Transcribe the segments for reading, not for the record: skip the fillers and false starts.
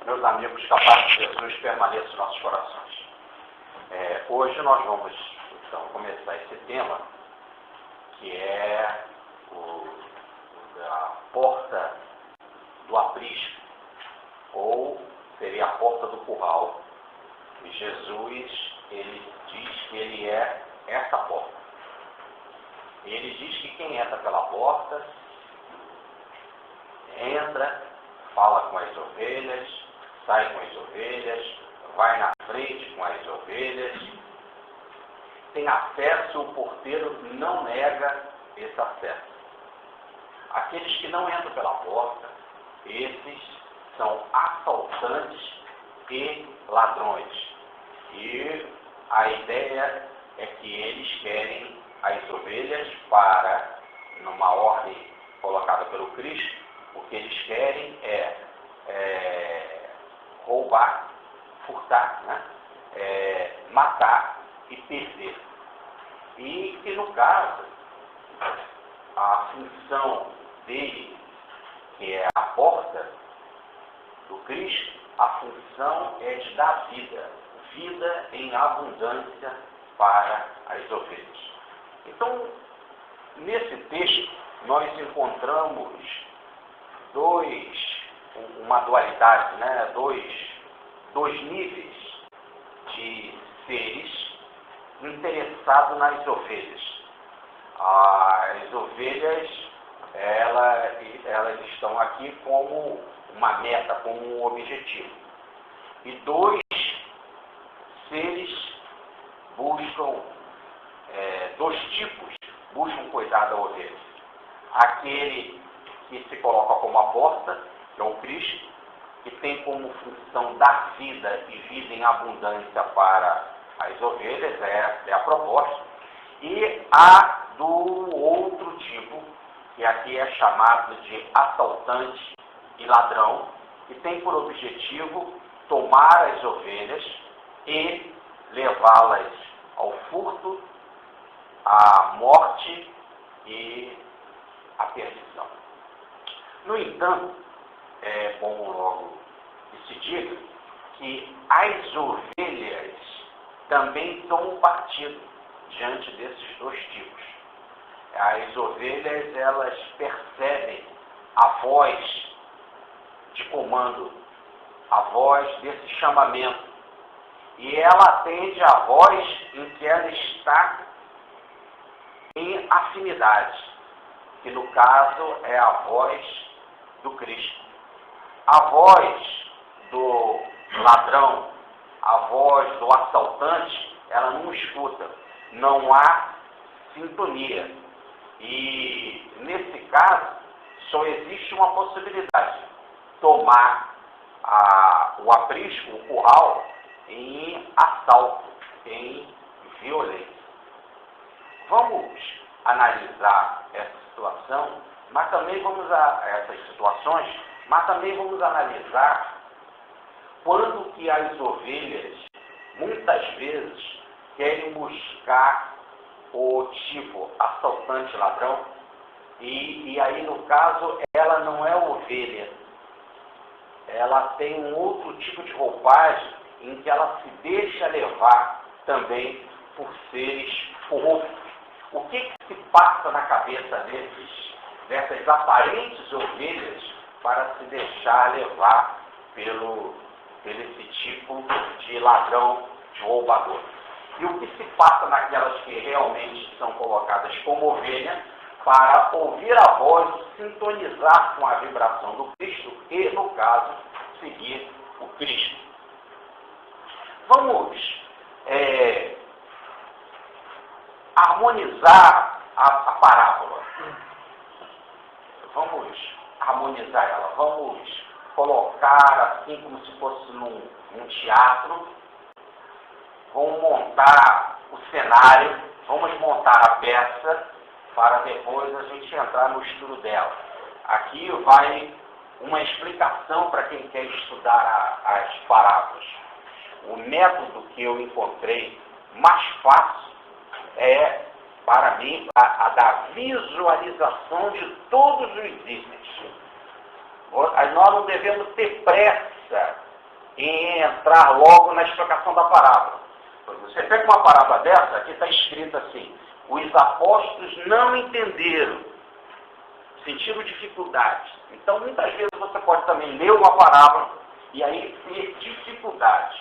Meus amigos, que a paz de Jesus permaneça nos nossos corações. Hoje nós vamos, então, começar esse tema, que é a porta do aprisco, ou seria a porta do curral. E Jesus, ele diz que ele é essa porta. Ele diz que quem entra pela porta, entra, fala com as ovelhas, sai com as ovelhas, vai na frente com as ovelhas, tem acesso, o porteiro não nega esse acesso. Aqueles que não entram pela porta, esses são assaltantes e ladrões. E a ideia é que eles querem as ovelhas para, numa ordem colocada pelo Cristo, o que eles querem é roubar, furtar, matar e perder. E que, no caso, a função dele, que é a porta do Cristo, a função é de dar vida em abundância para as ovelhas. Então, nesse texto, nós encontramos uma dualidade, dois níveis de seres interessados nas ovelhas. As ovelhas, elas estão aqui como uma meta, como um objetivo. E dois seres dois tipos buscam cuidar da ovelha. Aquele que se coloca como a porta, que é o Cristo, que tem como função dar vida e vida em abundância para as ovelhas, é a proposta. E a do outro tipo, que aqui é chamado de assaltante e ladrão, que tem por objetivo tomar as ovelhas e levá-las ao furto, à morte e à perdição. No entanto, é bom logo que se diga que as ovelhas também tomam partido diante desses dois tipos. As ovelhas, elas percebem a voz de comando, a voz desse chamamento, e ela atende a voz em que ela está em afinidade, que no caso é a voz do Cristo. A voz do ladrão, a voz do assaltante, ela não escuta, não há sintonia. E nesse caso, só existe uma possibilidade: tomar o aprisco, o curral, em assalto, em violência. Vamos analisar essa situação, mas também essas situações, mas também vamos analisar quando que as ovelhas, muitas vezes, querem buscar o tipo assaltante ladrão, e aí, no caso, ela não é ovelha. Ela tem um outro tipo de roupagem em que ela se deixa levar também por seres corruptos. O que se passa na cabeça dessas aparentes ovelhas para se deixar levar pelo esse tipo de ladrão, de roubador? E o que se passa naquelas que realmente são colocadas como ovelha para ouvir a voz, sintonizar com a vibração do Cristo e, no caso, seguir o Cristo? Vamos harmonizar a parábola. Vamos harmonizar ela. Vamos colocar assim como se fosse num teatro. Vamos montar o cenário, vamos montar a peça para depois a gente entrar no estudo dela. Aqui vai uma explicação para quem quer estudar as parábolas. O método que eu encontrei mais fácil é, para mim, a da visualização de todos os itens. Nós não devemos ter pressa em entrar logo na explicação da parábola. Você pega uma parábola dessa, aqui está escrito assim: os apóstolos não entenderam, sentiram dificuldades. Então, muitas vezes você pode também ler uma parábola e aí ter dificuldades.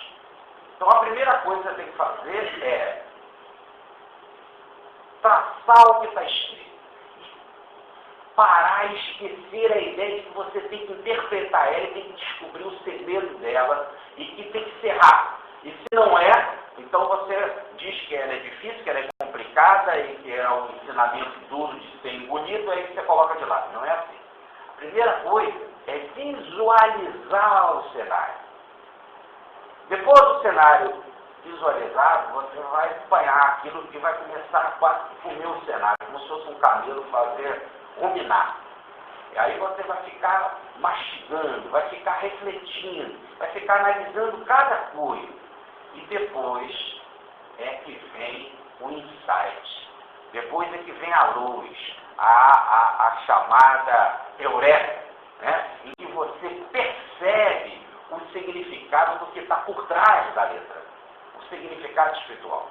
Então, a primeira coisa que você tem que fazer é traçar o que está escrito. Parar e esquecer a ideia de que você tem que interpretar ela e tem que descobrir o segredo dela e que tem que ser rápido. E se não é, então você diz que ela é difícil, que ela é complicada e que é um ensinamento duro de ser engolido, aí você coloca de lado. Não é assim. A primeira coisa é visualizar o cenário. Depois do cenário visualizado, você vai apanhar aquilo que vai começar a quase comer o cenário, como se fosse um camelo ruminar. E aí você vai ficar mastigando, vai ficar refletindo, vai ficar analisando cada coisa. E depois é que vem o insight. Depois é que vem a luz, a chamada eureka, né? Em que você percebe o significado do que está por trás da letra, o significado espiritual.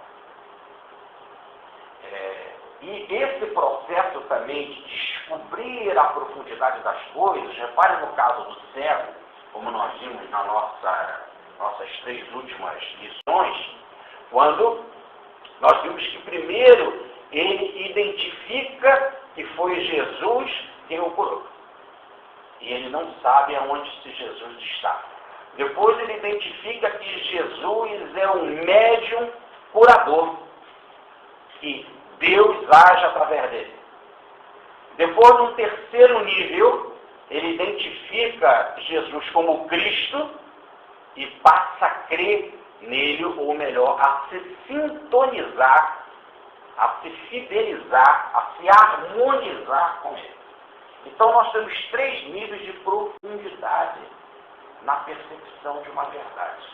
E esse processo também de descobrir a profundidade das coisas, repare no caso do cego, como nós vimos nas nossas 3 últimas lições, quando nós vimos que primeiro ele identifica que foi Jesus quem o curou. E ele não sabe aonde esse Jesus está. Depois ele identifica que Jesus é um médium curador, que Deus age através dele. Depois, no terceiro nível, ele identifica Jesus como Cristo e passa a crer nele, ou melhor, a se sintonizar, a se fidelizar, a se harmonizar com ele. Então, nós temos 3 níveis de profundidade na percepção de uma verdade,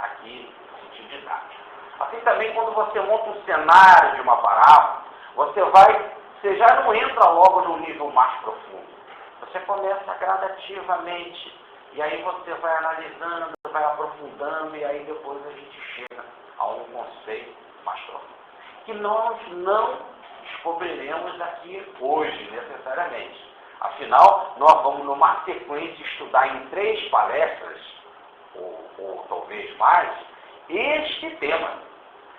aqui no sentido didático. Assim também, quando você monta um cenário de uma parábola, você já não entra logo num nível mais profundo. Você começa gradativamente, e aí você vai analisando, vai aprofundando, e aí depois a gente chega a um conceito mais profundo, que nós não descobriremos aqui hoje, necessariamente. Afinal, nós vamos numa sequência estudar em 3 palestras, ou talvez mais, este tema.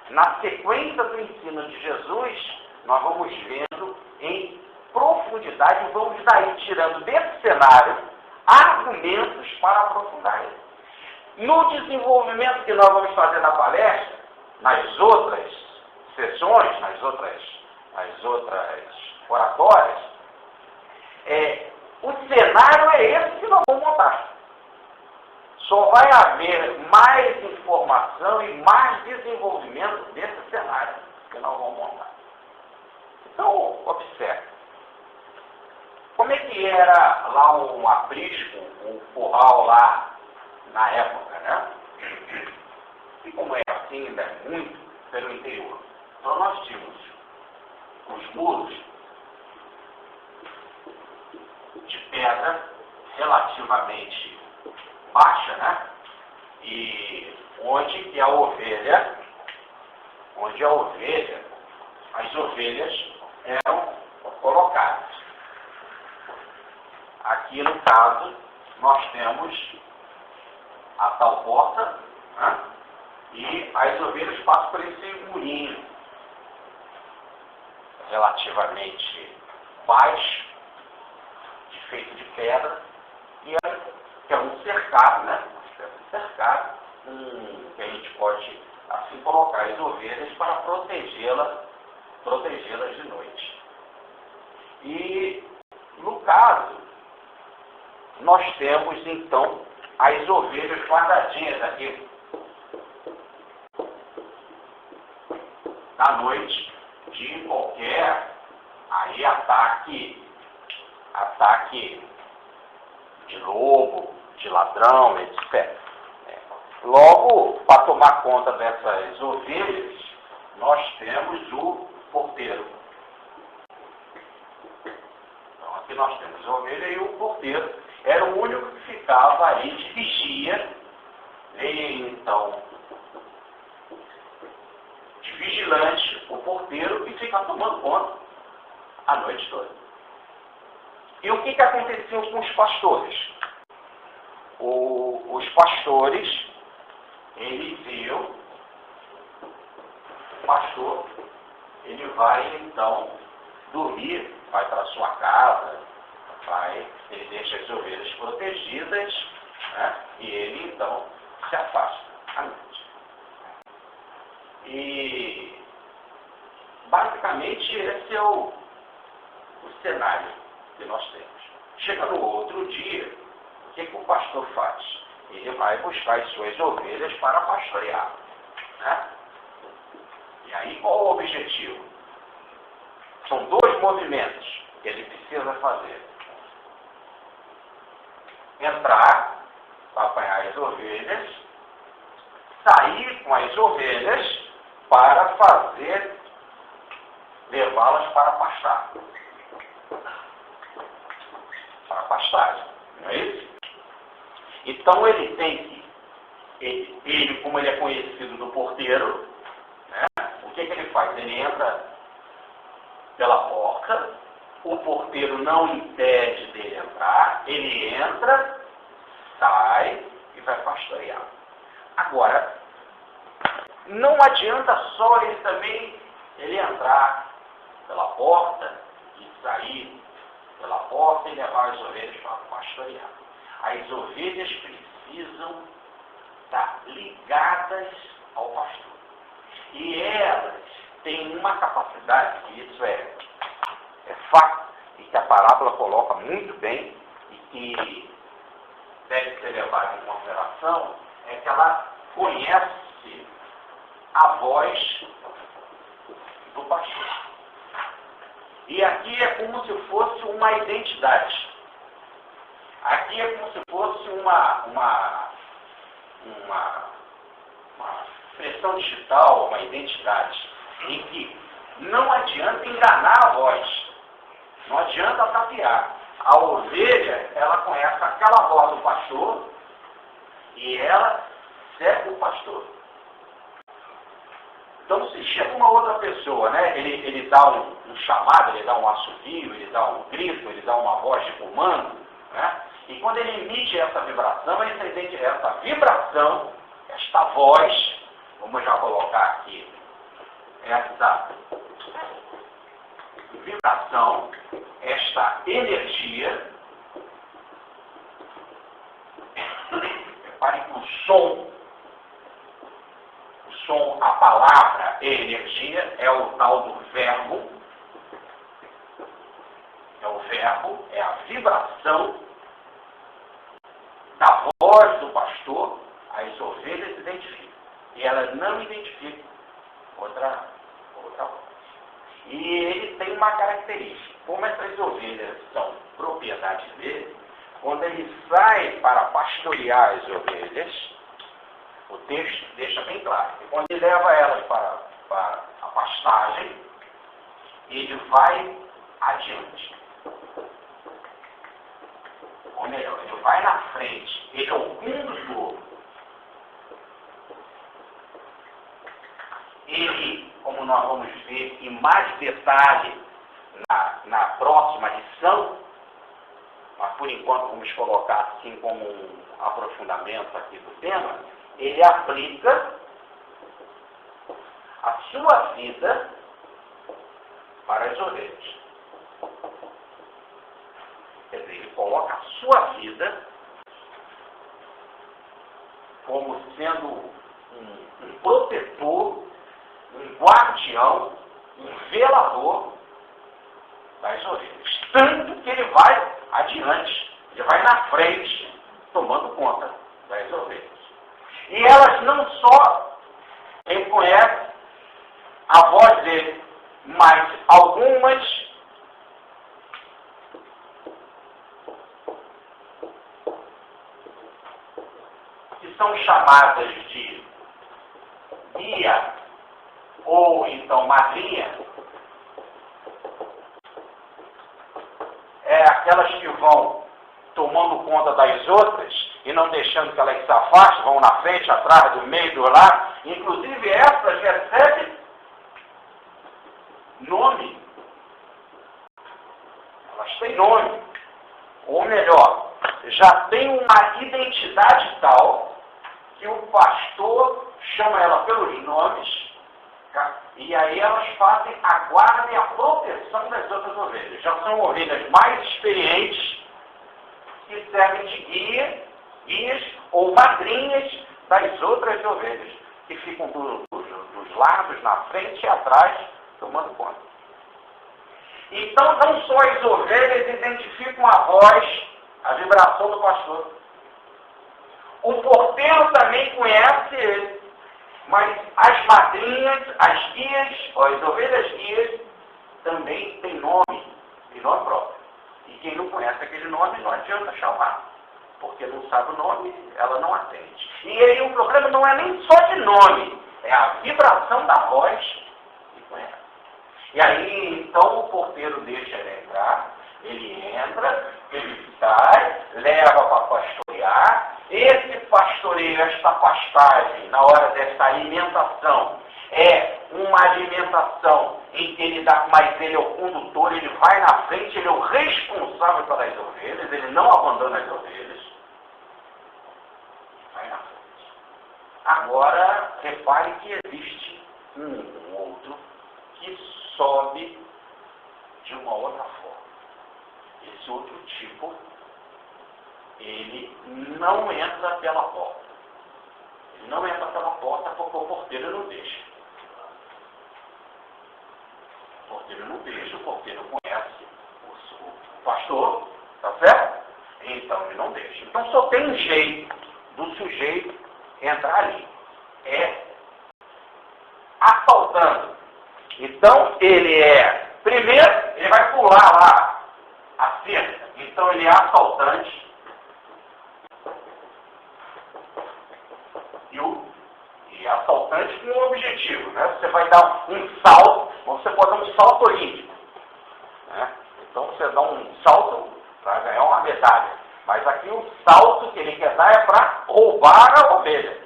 Na sequência do ensino de Jesus, nós vamos vendo em profundidade e vamos daí tirando desse cenário argumentos para aprofundar ele. No desenvolvimento que nós vamos fazer na palestra, nas outras sessões, nas outras oratórias, o cenário é esse que nós vamos montar. Só vai haver mais informação e mais desenvolvimento desse cenário que nós vamos montar. Então, observe. Como é que era lá um aprisco, um curral lá na época, né? E como é assim, ainda é muito pelo interior. Então, nós tínhamos os muros de pedra relativamente baixa, né? E onde as ovelhas eram colocadas. Aqui no caso, nós temos a tal porta, né? E as ovelhas passam por esse murinho relativamente baixo, feito de pedra, e é um cercado, né? Cercado, que a gente pode assim colocar as ovelhas para protegê-las de noite. E no caso, nós temos então as ovelhas guardadinhas aqui na noite de qualquer aí ataque de lobo, de ladrão, etc. Logo, para tomar conta dessas ovelhas, nós temos o porteiro. Então, aqui nós temos a ovelha e o porteiro. Era o único que ficava ali de vigia veio então de vigilante o porteiro e fica tomando conta a noite toda. E o que aconteceu com os pastores? Os pastores, ele viu, o pastor, ele vai então dormir, vai para sua casa, ele deixa as ovelhas protegidas, né? E ele então se afasta à noite. E basicamente esse é o cenário que nós temos. Chega no outro dia, o que o pastor faz? Ele vai buscar as suas ovelhas para pastorear, né? E aí qual o objetivo? São dois movimentos que ele precisa fazer. Entrar para apanhar as ovelhas, sair com as ovelhas para levá-las para pastar. Para pastagem, não é isso? Então ele tem que, ele como ele é conhecido do porteiro, né, o que ele faz? Ele entra pela porta, o porteiro não impede dele entrar, ele entra, sai e vai pastorear. Agora, não adianta só ele entrar pela porta e sair pela porta e levar as ovelhas para pastorear. As ovelhas precisam estar ligadas ao pastor. E elas têm uma capacidade, que isso é fato, e que a parábola coloca muito bem, e que deve ser levada em consideração, é que ela conhece a voz do pastor. E aqui é como se fosse uma identidade. Aqui é como se fosse uma expressão digital, uma identidade, em que não adianta enganar a voz, não adianta tapear. A ovelha, ela conhece aquela voz do pastor e ela segue o pastor. Então, se chega uma outra pessoa, né, ele dá um chamado, ele dá um assovio, ele dá um grito, ele dá uma voz de comando, né? E quando ele emite essa vibração, esta voz, vamos já colocar aqui, essa vibração, esta energia, repare que o som, a palavra e energia é o tal do verbo, é a vibração da voz do pastor, as ovelhas identificam. E elas não identificam outra voz. E ele tem uma característica. Como essas ovelhas são propriedade dele, quando ele sai para pastorear as ovelhas, o texto deixa bem claro que quando ele leva elas para a pastagem, ele vai adiante. Ele vai na frente, ele é o condutor. Ele, como nós vamos ver em mais detalhe na próxima lição, mas por enquanto vamos colocar assim como um aprofundamento aqui do tema, ele aplica a sua vida para as ovelhas. Quer dizer, ele coloca a sua vida como sendo um protetor, um guardião, um velador das ovelhas. Tanto que ele vai adiante, ele vai na frente, tomando conta das ovelhas. E elas não só reconhecem a voz dele, mas algumas que são chamadas de guia ou então madrinha, é aquelas que vão tomando conta das outras e não deixando que elas se afastem, vão na frente, atrás, do meio, do lado. Inclusive essas recebem nome. Elas têm nome. Ou melhor, já tem uma identidade tal que o pastor chama ela pelos nomes, tá? E aí elas fazem a guarda e a proteção das outras ovelhas. Já são ovelhas mais experientes que servem de guias ou madrinhas das outras ovelhas, que ficam dos lados, na frente e atrás, tomando conta. Então, não só as ovelhas identificam a voz, a vibração do pastor. O porteiro também conhece ele, mas as madrinhas, as guias, as ovelhas guias, também têm nome próprio. E quem não conhece aquele nome, não adianta chamar, porque não sabe o nome, ela não atende. E aí o problema não é nem só de nome, é a vibração da voz que conhece. E aí, então, o porteiro deixa ele entrar, ele entra, ele sai, leva para pastorear. Esse pastoreio, esta pastagem, na hora dessa alimentação, é uma alimentação em que ele dá, mas ele é o condutor, ele vai na frente, ele é o responsável pelas ovelhas, ele não abandona as ovelhas. Vai na frente. Agora, repare que existe um outro que sobe de uma outra forma. Esse outro tipo, ele não entra pela porta. Ele não entra pela porta porque o porteiro não deixa. O porteiro não deixa, o porteiro conhece o pastor, tá certo? Então ele não deixa. Então só tem um jeito do sujeito entrar ali. É assaltando. Então ele primeiro, ele vai pular lá a cerca. Então ele é assaltante. E assaltante com um objetivo, né? Você vai dar um salto, você pode dar um salto olímpico, né? Então você dá um salto para ganhar uma medalha. Mas aqui o salto que ele quer dar é para roubar a ovelha.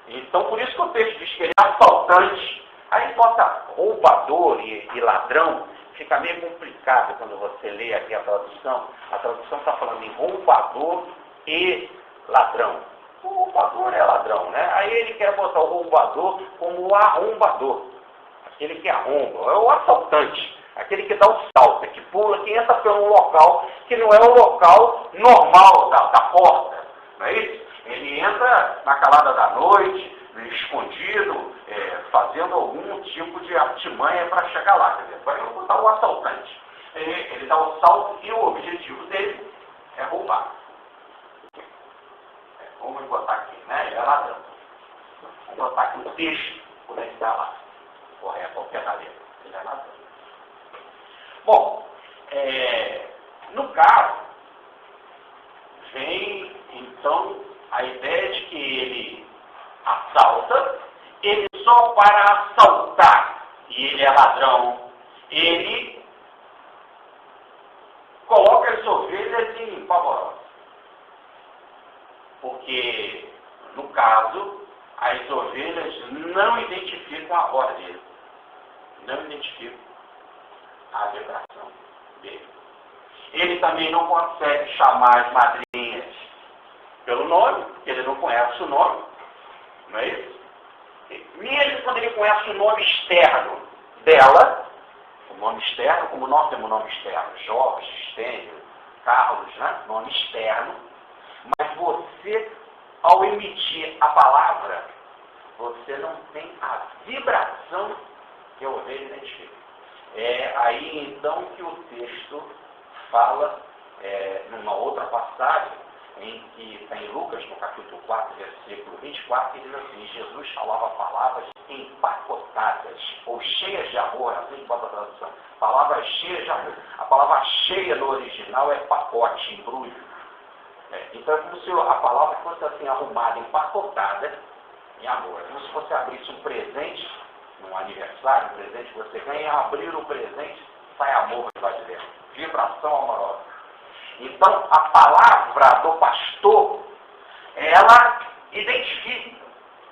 Então por isso que o texto diz que ele é assaltante. Aí bota roubador e ladrão, fica meio complicado quando você lê aqui a tradução. A tradução está falando em roubador e ladrão. O roubador é ladrão, né? Aí ele quer botar o roubador como o arrombador. Aquele que arromba, é o assaltante. Aquele que dá o salto, que pula, que entra por um local que não é o local normal da porta. Não é isso? Ele entra na calada da noite, escondido, fazendo algum tipo de artimanha para chegar lá. Quer dizer, vai botar o assaltante. Ele dá o salto e o objetivo dele é roubar. Vamos botar aqui, né? Ele é ladrão. Vamos botar aqui o texto, quando ele está lá. Correto, qualquer maneira. Ele é ladrão. Bom, no caso, vem então a ideia de que ele assalta, ele só para assaltar, e ele é ladrão, ele coloca as ovelhas em pavorosa. Porque, no caso, as ovelhas não identificam a voz dele. Não identificam a vibração dele. Ele também não consegue chamar as madrinhas pelo nome, porque ele não conhece o nome. Não é isso? Mesmo quando ele conhece o nome externo dela, o nome externo, como nós temos nome externo, Jorge, Stênio, Carlos, né? Nome externo. Mas você, ao emitir a palavra, você não tem a vibração que a ovelha identifica. É aí então que o texto fala, numa outra passagem, em que está em Lucas, no capítulo 4, versículo 24, que diz assim: Jesus falava palavras empacotadas, ou cheias de amor, assim que bota a tradução. Palavras cheias de amor. A palavra cheia no original é pacote, embrulho. Então é como se a palavra fosse assim, arrumada, empacotada em amor. É como se você abrisse um presente, num aniversário, um presente que você ganha, abrir o presente, sai amor lá de dentro. Vibração amorosa. Então, a palavra do pastor ela identifica,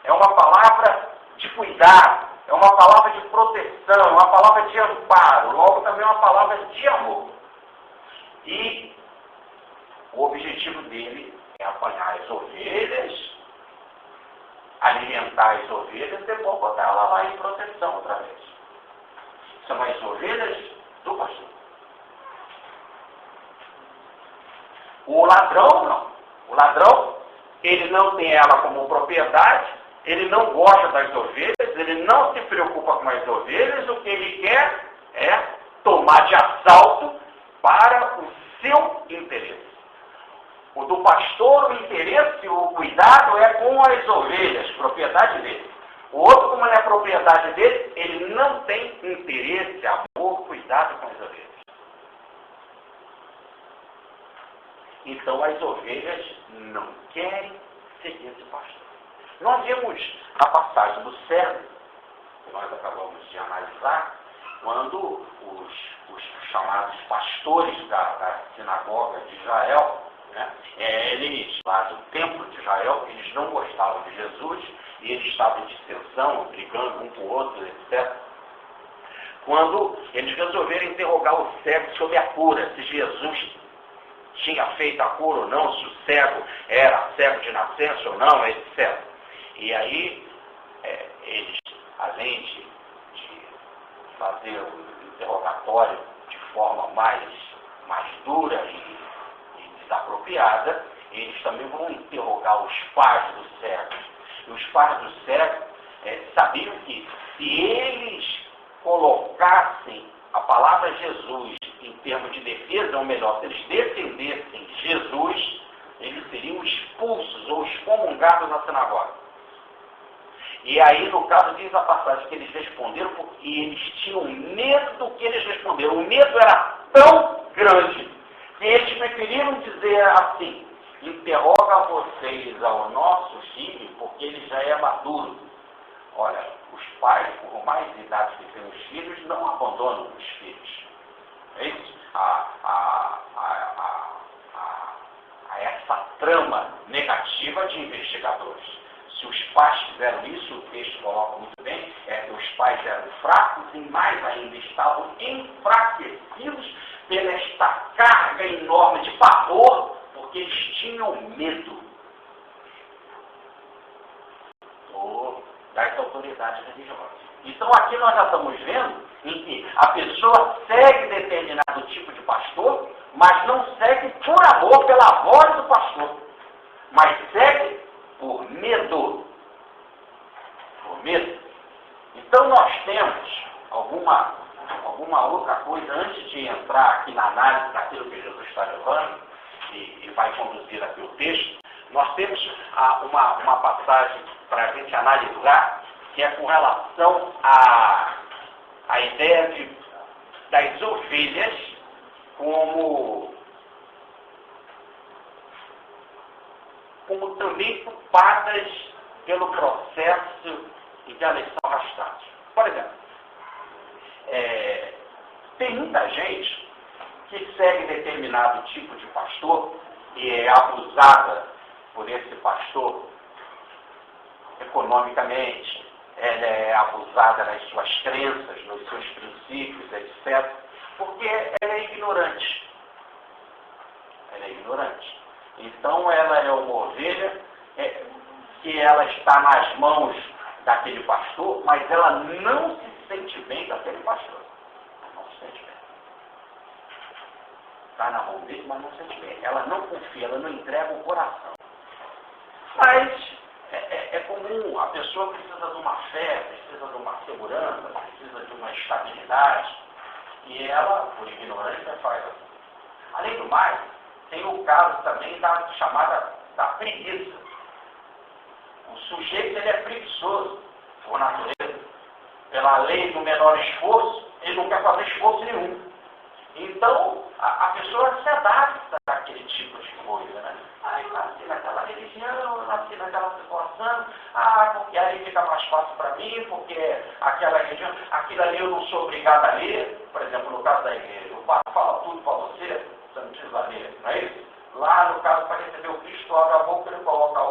é uma palavra de cuidado, é uma palavra de proteção, é uma palavra de amparo, logo também é uma palavra de amor. E o objetivo dele é apanhar as ovelhas, alimentar as ovelhas e depois botar ela lá em proteção outra vez. São as ovelhas do pastor. O ladrão não. O ladrão, ele não tem ela como propriedade, ele não gosta das ovelhas, ele não se preocupa com as ovelhas, o que ele quer é tomar de assalto para o seu interesse. O do pastor, o interesse, o cuidado é com as ovelhas, propriedade dele. O outro, como não é propriedade dele, ele não tem interesse, amor, cuidado com as ovelhas. Então as ovelhas não querem seguir esse pastor. Nós vimos na passagem do servo, que nós acabamos de analisar, quando os chamados pastores da sinagoga de Israel, eles, lá do templo de Israel, eles não gostavam de Jesus e eles estavam em dissensão, brigando um com o outro, etc. Quando eles resolveram interrogar o cego sobre a cura, se Jesus tinha feito a cura ou não, se o cego era cego de nascença ou não, etc. E aí, eles, além de fazer o interrogatório de forma mais dura e desapropriada, eles também vão interrogar os pais do cego. E os pais do cego sabiam que se eles colocassem a palavra Jesus em termos de defesa, ou melhor, se eles defendessem Jesus, eles seriam expulsos ou excomungados na sinagoga. E aí, no caso, diz a passagem que eles responderam porque eles tinham medo do que eles responderam. O medo era tão grande que eles preferiram dizer assim: interroga vocês ao nosso filho, porque ele já é maduro. Olha, os pais, por mais idade que tenham os filhos, não abandonam os filhos. É isso? A essa trama negativa de investigadores. Se os pais fizeram isso, o texto coloca muito bem, que os pais eram fracos e mais ainda estavam enfraquecidos pela esta carga enorme de pavor, porque eles tinham medo das autoridades religiosas. Então aqui nós já estamos vendo em que a pessoa segue determinado tipo de pastor, mas não segue por amor pela voz do pastor, mas segue por medo. Por medo. Então nós temos alguma outra coisa antes de entrar aqui na análise daquilo que Jesus está levando e vai conduzir aqui o texto. Nós temos uma passagem para a gente analisar, que é com relação à ideia das ovelhas como também culpadas pelo processo em que elas são arrastadas. Por exemplo, tem muita gente que segue determinado tipo de pastor e é abusada por esse pastor economicamente, ela é abusada nas suas crenças, nos seus princípios, etc., porque ela é ignorante. Ela é ignorante. Então ela é uma ovelha que ela está nas mãos daquele pastor, mas ela não se sente bem com aquele pastor. Não se sente bem. Está na mão dele, mas não se sente bem. Ela não confia, ela não entrega o coração. Mas é comum, a pessoa precisa de uma fé, precisa de uma segurança, precisa de uma estabilidade, e ela, por ignorância, faz assim. Além do mais, tem o caso também da chamada da preguiça. O sujeito ele é preguiçoso, por natureza. Pela lei do menor esforço, ele não quer fazer esforço nenhum. Então, a pessoa se adapta àquele tipo de coisa, né? Aí nasci naquela religião, nasci naquela situação, porque aí fica mais fácil para mim, porque aquela religião, aquilo ali eu não sou obrigado a ler. Por exemplo, no caso da igreja, o padre fala tudo para você não precisa ler, não é isso? Lá, no caso, para receber o Cristo, abre a boca, ele coloca a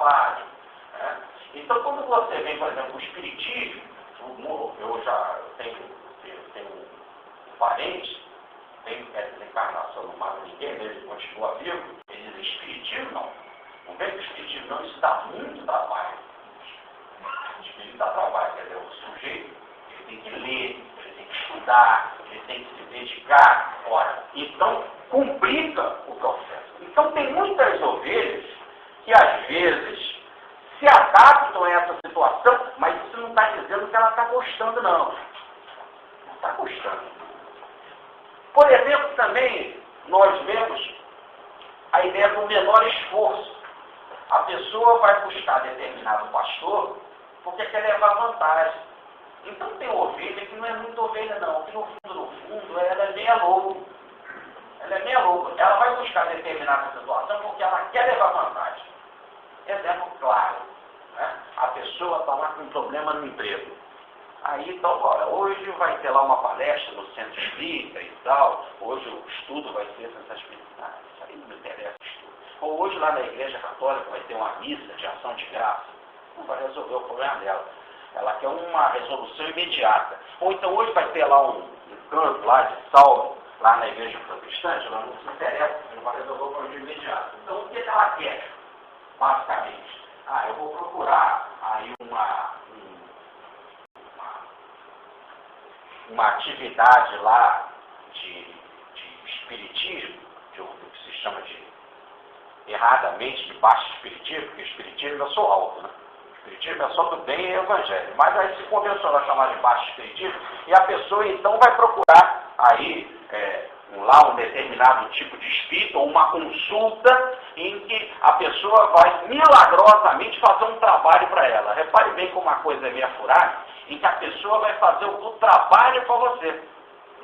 trabalho. Né? Então, quando você vem, por exemplo, o espiritismo, eu já tenho um parente, tem desencarnação, não mata ninguém, ele continua vivo, ele diz, espiritismo não vem do espiritismo não, isso dá muito trabalho. O espiritismo dá trabalho, quer dizer, o sujeito, ele tem que ler, ele tem que estudar, ele tem que se dedicar, ora, então complica o processo. Então tem muitas ovelhas que às vezes se adaptam a essa situação, mas isso não está dizendo que ela está gostando, não. Não está gostando. Por exemplo, também nós vemos a ideia do menor esforço. A pessoa vai buscar determinado pastor porque quer levar vantagem. Então tem ovelha que não é muito ovelha, não. Que no fundo, ela é meia lobo. Ela é meia lobo. Ela vai buscar determinada situação porque ela quer levar vantagem. Exemplo claro. Né? A pessoa está lá com um problema no emprego. Aí, então, olha, hoje vai ter lá uma palestra no centro espírita e tal. Hoje o estudo vai ser no centro espírita. Ah, isso aí não me interessa estudo. Ou hoje lá na igreja católica vai ter uma missa de ação de graça. Não vai resolver o problema dela. Ela quer uma resolução imediata. Ou então hoje vai ter lá um canto lá de salmo, lá na igreja protestante, ela não se interessa, não vai resolver o problema imediato. Então o que ela quer, basicamente? Eu vou procurar aí uma atividade lá de espiritismo, do que se chama de, erradamente, de baixo espiritismo, porque o espiritismo é só alto, né? O espiritismo é só do bem e evangelho. Mas aí se convencionou a chamar de baixo espiritismo, e a pessoa então vai procurar aí lá um determinado tipo de espírito, ou uma consulta em que a pessoa vai milagrosamente fazer um trabalho para ela. Repare bem como uma coisa é meia furada, em que a pessoa vai fazer o trabalho para você.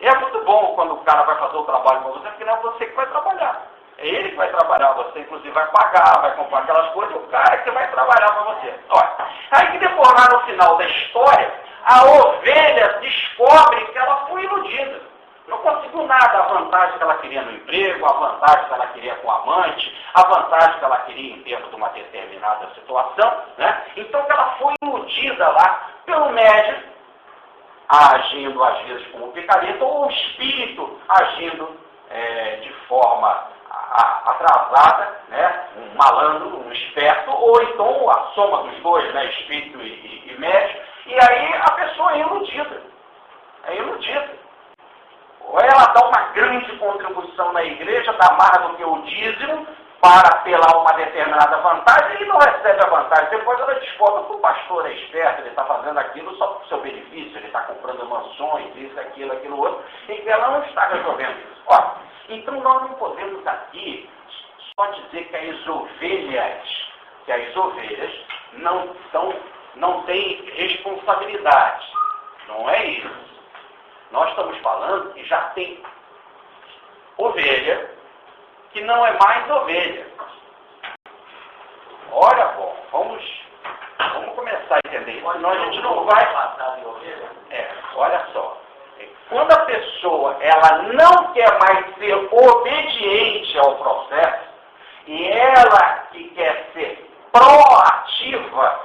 E é muito bom quando o cara vai fazer o trabalho para você, porque não é você que vai trabalhar. É ele que vai trabalhar, você inclusive vai pagar, vai comprar aquelas coisas, o cara que vai trabalhar para você. Olha, aí que depois lá no final da história, a ovelha descobre que ela foi iludida. Não conseguiu nada, a vantagem que ela queria no emprego, a vantagem que ela queria com o amante, a vantagem que ela queria em termos de uma determinada situação, né? Então que ela foi iludida lá pelo médium, agindo às vezes como picareta, ou o espírito agindo de forma atrasada, né? Um malandro, um esperto, ou então a soma dos dois, né? Espírito e médium, e aí a pessoa é iludida. É iludida. Ou ela dá uma grande contribuição na igreja, dá mais do que o dízimo, para apelar uma determinada vantagem e não recebe a vantagem. Depois ela descobre que o pastor é esperto, ele está fazendo aquilo só para o seu benefício, ele está comprando mansões, isso, aquilo, outro, e que ela não está resolvendo isso. Ó, então nós não podemos aqui só dizer que as ovelhas não têm responsabilidade. Não é isso. Nós estamos falando que já tem ovelha que não é mais ovelha. Olha, bom, vamos começar a entender isso. Senão a gente não vai passar de ovelha. Olha só. Quando a pessoa ela não quer mais ser obediente ao processo, e ela que quer ser proativa,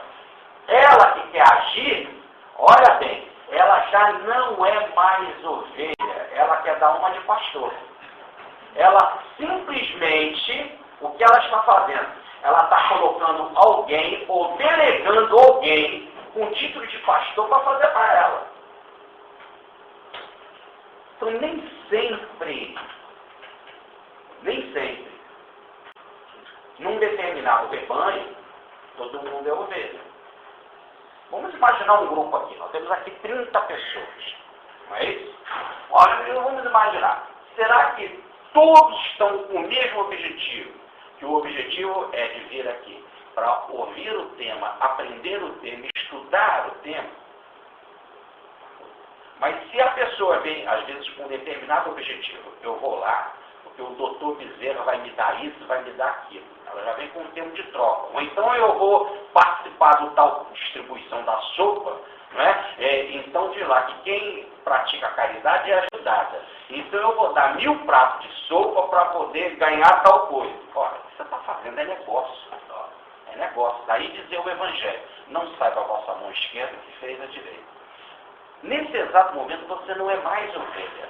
ela que quer agir, olha bem, ela já não é mais ovelha, ela quer dar uma de pastor. Ela simplesmente, o que ela está fazendo? Ela está colocando alguém, ou delegando alguém, com título de pastor para fazer para ela. Então nem sempre, num determinado rebanho, todo mundo é ovelha. Vamos imaginar um grupo aqui, nós temos aqui 30 pessoas, não é isso? Olha, vamos imaginar, será que todos estão com o mesmo objetivo? Que o objetivo é de vir aqui para ouvir o tema, aprender o tema, estudar o tema. Mas se a pessoa vem, às vezes, com um determinado objetivo, eu vou lá, porque o doutor Bezerra vai me dar isso, vai me dar aquilo. Ela já vem com um termo de troca. Ou então eu vou participar do tal distribuição da sopa, né? Então diz lá que quem pratica a caridade é ajudada. Então eu vou dar 1000 pratos de sopa para poder ganhar tal coisa. Olha, o que você está fazendo é negócio. É negócio. Daí dizer o Evangelho, não saiba a vossa mão esquerda o que fez a direita. Nesse exato momento você não é mais ovelha.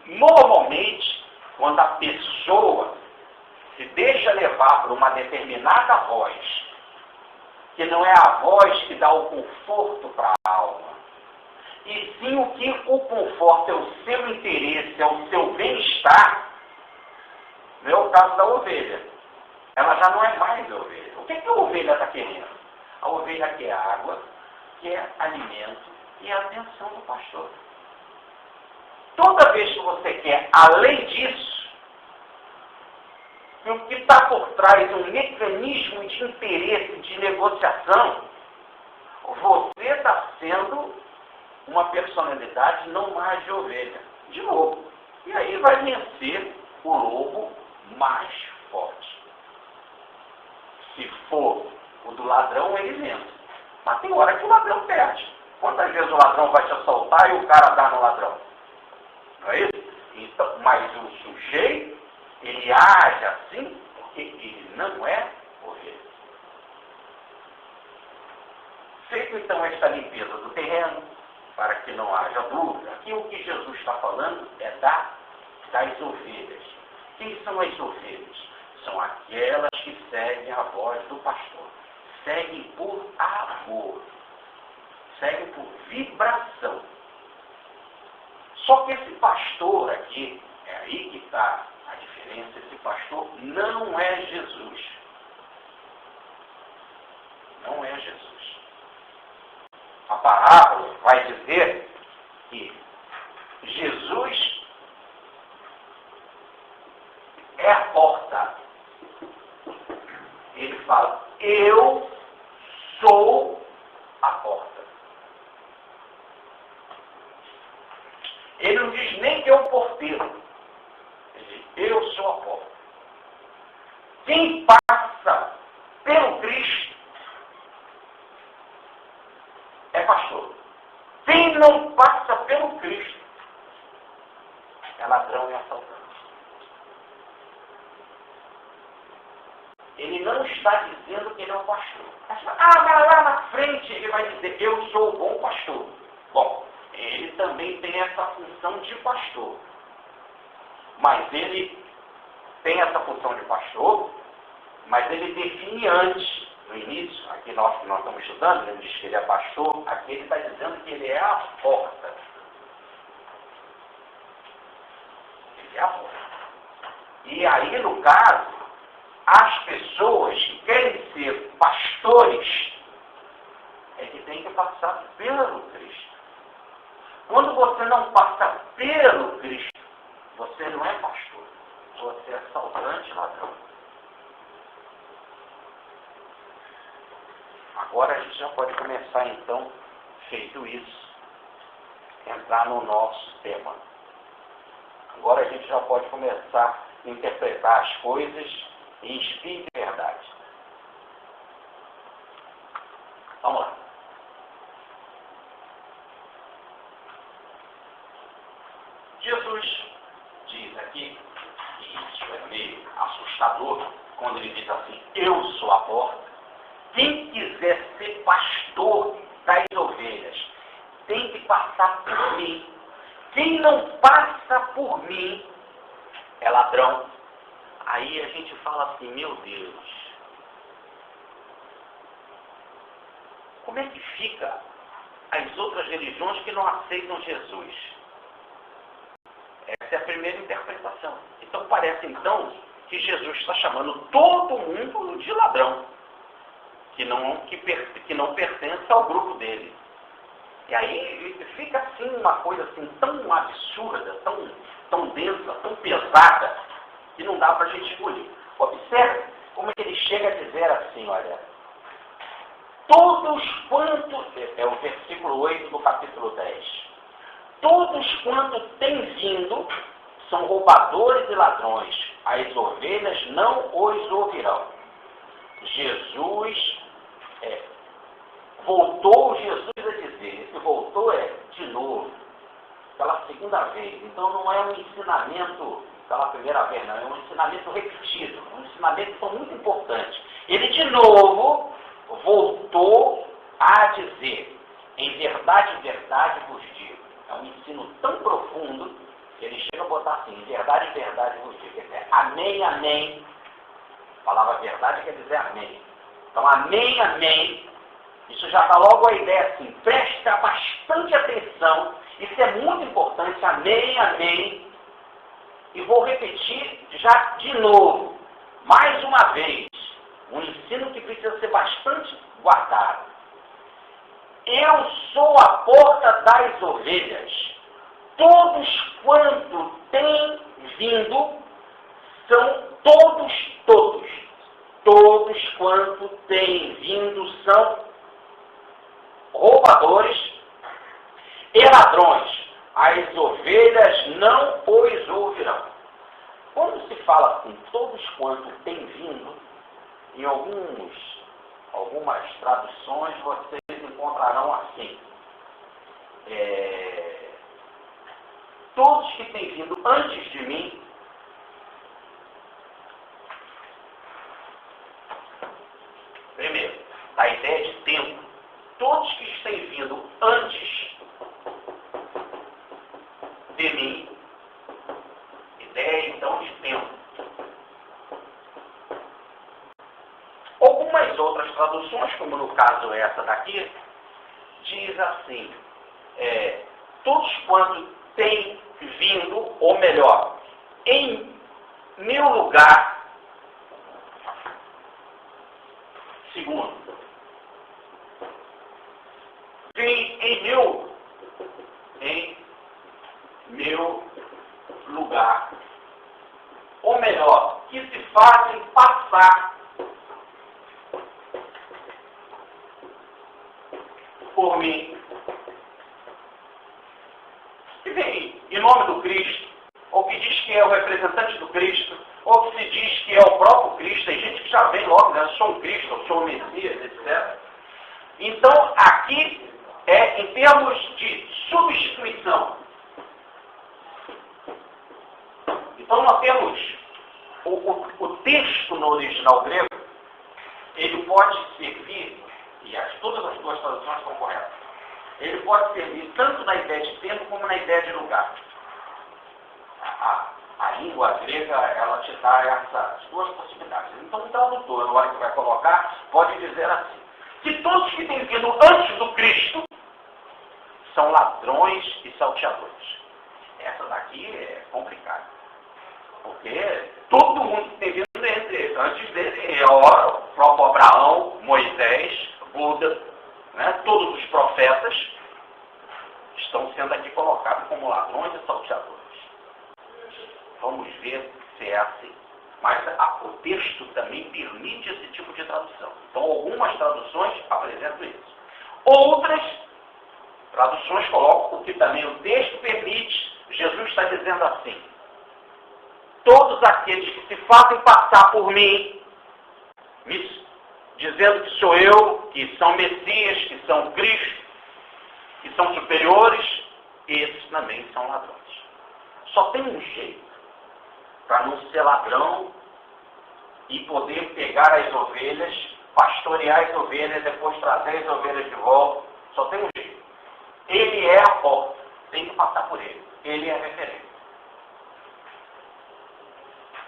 Normalmente, quando a pessoa se deixa levar por uma determinada voz, que não é a voz que dá o conforto para a alma, e sim o que o conforta é o seu interesse, é o seu bem-estar, não é o caso da ovelha. Ela já não é mais ovelha. O que é que a ovelha está querendo? A ovelha quer água, quer alimento e a atenção do pastor. Toda vez que você quer, além disso, o que está por trás de um mecanismo de interesse, de negociação, você está sendo uma personalidade não mais de ovelha. De novo. E aí vai vencer o lobo mais forte. Se for o do ladrão, ele vence. Mas tem hora que o ladrão perde. Quantas vezes o ladrão vai te assaltar e o cara dá no ladrão? Não é isso? Então, mas o sujeito, ele age assim porque ele não é ovelha. Feito então esta limpeza do terreno, para que não haja dúvida, aqui o que Jesus está falando é das ovelhas. Quem são as ovelhas? São aquelas que seguem a voz do pastor. Seguem por amor. Seguem por vibração. Só que esse pastor aqui, é aí que está a diferença, esse pastor não é Jesus. Não é Jesus. A parábola vai dizer que Jesus é a porta. Ele fala, eu sou a porta. Ele não diz nem que é o porteiro. Ele diz, eu sou a porta. Quem passa pelo Cristo é pastor. Quem não passa pelo Cristo é ladrão e assaltante. Ele não está dizendo que ele é um pastor. Mas lá na frente ele vai dizer, eu sou o bom pastor. Bom, ele também tem essa função de pastor. Mas ele tem essa função de pastor, mas ele define antes, no início, aqui nós estamos estudando, ele diz que ele é pastor, aqui ele está dizendo que ele é a porta. Ele é a porta. E aí, no caso, as pessoas que querem ser pastores é que tem que passar pelo Cristo. Quando você não passa pelo Cristo, você não é pastor. Você é assaltante e ladrão. Agora a gente já pode começar então, feito isso, entrar no nosso tema. Agora a gente já pode começar a interpretar as coisas em espírito e verdade. Vamos lá. Jesus diz aqui, e isso é meio assustador, quando ele diz assim, eu sou a porta. Quem quiser ser pastor das ovelhas, tem que passar por mim. Quem não passa por mim é ladrão. Aí a gente fala assim, meu Deus, como é que fica as outras religiões que não aceitam Jesus? Essa é a primeira interpretação. Então parece então que Jesus está chamando todo mundo de ladrão, que não pertence ao grupo dele. E aí fica assim uma coisa assim tão absurda, tão densa, tão pesada, que não dá para a gente engolir. Observe como ele chega a dizer assim, olha, todos quantos, é o versículo 8 do capítulo 10, todos quantos têm vindo são roubadores e ladrões, as ovelhas não os ouvirão. Voltou Jesus a dizer, esse voltou é de novo, pela segunda vez. Então não é um ensinamento pela primeira vez, não. É um ensinamento repetido, um ensinamento muito importante. Ele, de novo, voltou a dizer: em verdade vos digo. É um ensino tão profundo que ele chega a botar assim: em verdade vos digo. Quer dizer, amém, amém. A palavra verdade quer dizer amém. Então, amém, amém. Isso já dá logo a ideia assim: presta bastante atenção. Isso é muito importante. Amém, amém. E vou repetir já de novo, mais uma vez, um ensino que precisa ser bastante guardado. Eu sou a porta das ovelhas. Todos quanto têm vindo são todos quanto têm vindo são roubadores e ladrões. As ovelhas não os ouvirão. Quando se fala assim, todos quanto têm vindo, em algumas traduções vocês encontrarão assim: todos que têm vindo antes de mim, primeiro, a ideia de tempo. Todos que têm vindo antes de mim, ideia então de tempo. Algumas outras traduções, como no caso essa daqui, diz assim: todos quanto têm vindo, ou melhor, em meu lugar, segundo, vem em meu lugar, ou melhor, que se fazem passar por mim, que vem em nome do Cristo, ou que diz que é o representante do Cristo, ou que se diz que é o próprio Cristo. Tem gente que já vem logo, né? Eu sou um Cristo, eu sou um Messias, etc. Então, aqui é em termos de substituição. Então, nós temos o texto no original grego, ele pode servir, e todas as duas traduções estão corretas, ele pode servir tanto na ideia de tempo como na ideia de lugar. A língua grega, ela te dá essas duas possibilidades. Então, o tradutor, na hora que vai colocar, pode dizer assim: que todos que têm vindo antes do Cristo são ladrões e salteadores. Essa daqui é complicada. Porque todo mundo que tem vindo antes dele é o próprio Abraão, Moisés, Buda, né? Todos os profetas estão sendo aqui colocados como ladrões e salteadores. Vamos ver se é assim. Mas o texto também permite esse tipo de tradução. Então, algumas traduções apresentam isso. Outras traduções colocam o que também o texto permite. Jesus está dizendo assim: todos aqueles que se fazem passar por mim, dizendo que sou eu, que são Messias, que são Cristo, que são superiores, esses também são ladrões. Só tem um jeito para não ser ladrão e poder pegar as ovelhas, pastorear as ovelhas, depois trazer as ovelhas de volta. Só tem um jeito. Ele é a porta. Tem que passar por ele. Ele é a referência.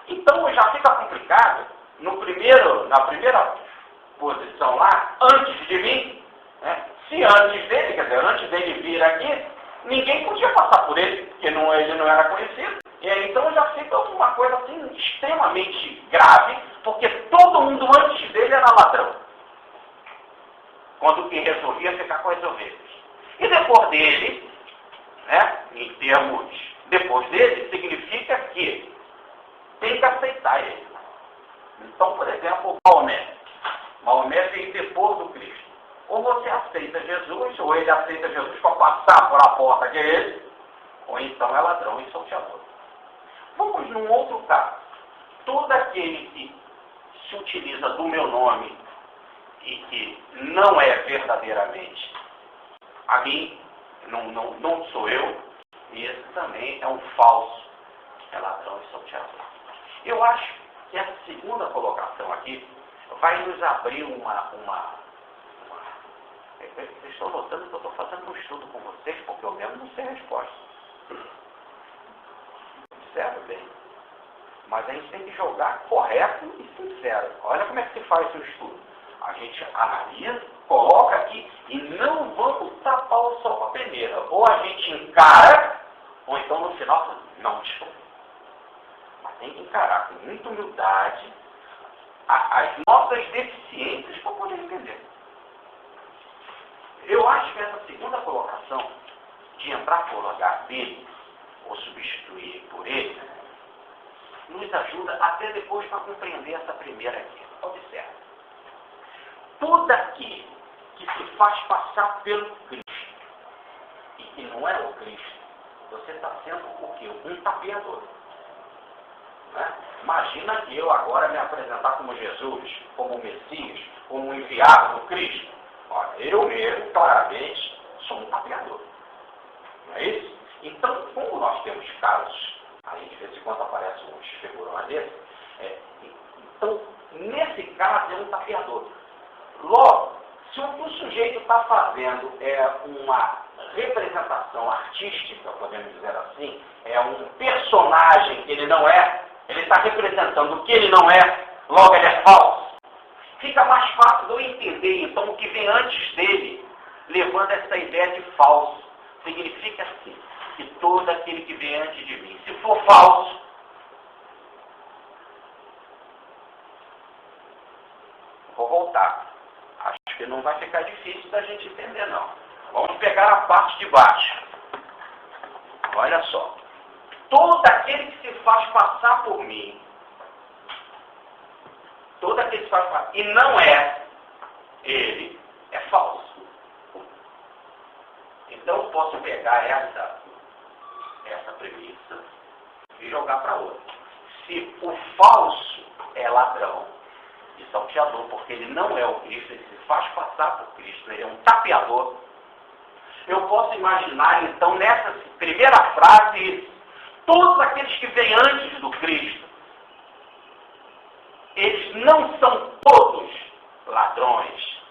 Então já fica complicado, na primeira posição lá, antes de mim, né? Se antes dele, quer dizer, antes dele vir aqui, ninguém podia passar por ele, porque ele não era conhecido. E aí, então já fica uma coisa assim extremamente grave, porque todo mundo antes dele era ladrão. Quando quem resolvia ficar com as ovelhas. E depois dele, né, em termos, depois dele, significa que tem que aceitar ele. Então, por exemplo, Maomé veio depois do Cristo. Ou você aceita Jesus, ou ele aceita Jesus para passar por a porta que é ele, ou então é ladrão e salteador. Vamos num outro caso. Todo aquele que se utiliza do meu nome e que não é verdadeiramente a mim, não sou eu, e esse também é um falso é ladrão e salteador. Eu acho que essa segunda colocação aqui vai nos abrir Vocês estão notando que eu estou fazendo um estudo com vocês, porque eu mesmo não sei a resposta. Observe bem. Mas a gente tem que jogar correto e sincero. Olha como é que se faz o estudo. A gente analisa, coloca aqui e não vamos tapar o sol com a peneira. Ou a gente encara, ou então no final, não estou. Mas tem que encarar com muita humildade as nossas deficiências para poder entender. Eu acho que essa segunda colocação, de entrar por lugar dele, ou substituir por ele, nos ajuda até depois para compreender essa primeira aqui. Observe. Todo aquele que se faz passar pelo Cristo, e que não é o Cristo, você está sendo o quê? Um tapeador. Né? Imagina que eu agora me apresentar como Jesus, como Messias, como enviado do Cristo. Olha, eu mesmo, claramente, sou um tapeador. Não é isso? Então, como nós temos casos, aí de vez em quando aparecem uns figurões desses, então, nesse caso, é um tapeador. Logo, se o que o sujeito está fazendo é uma representação artística, podemos dizer assim, é um personagem que ele não é, ele está representando o que ele não é, logo ele é falso. Fica mais fácil de eu entender, então, o que vem antes dele, levando essa ideia de falso. Significa assim, que todo aquele que vem antes de mim, se for falso, vou voltar. Acho que não vai ficar difícil da gente entender, não. Vamos pegar a parte de baixo. Olha só. Todo aquele que se faz passar por mim, todo aquele que se faz passar, e não é, ele é falso. Então eu posso pegar essa premissa e jogar para outra. Se o falso é ladrão e salteador, porque ele não é o Cristo, ele se faz passar por Cristo, ele é um tapeador, eu posso imaginar então nessa primeira frase, todos aqueles que vêm antes do Cristo, eles não são todos ladrões,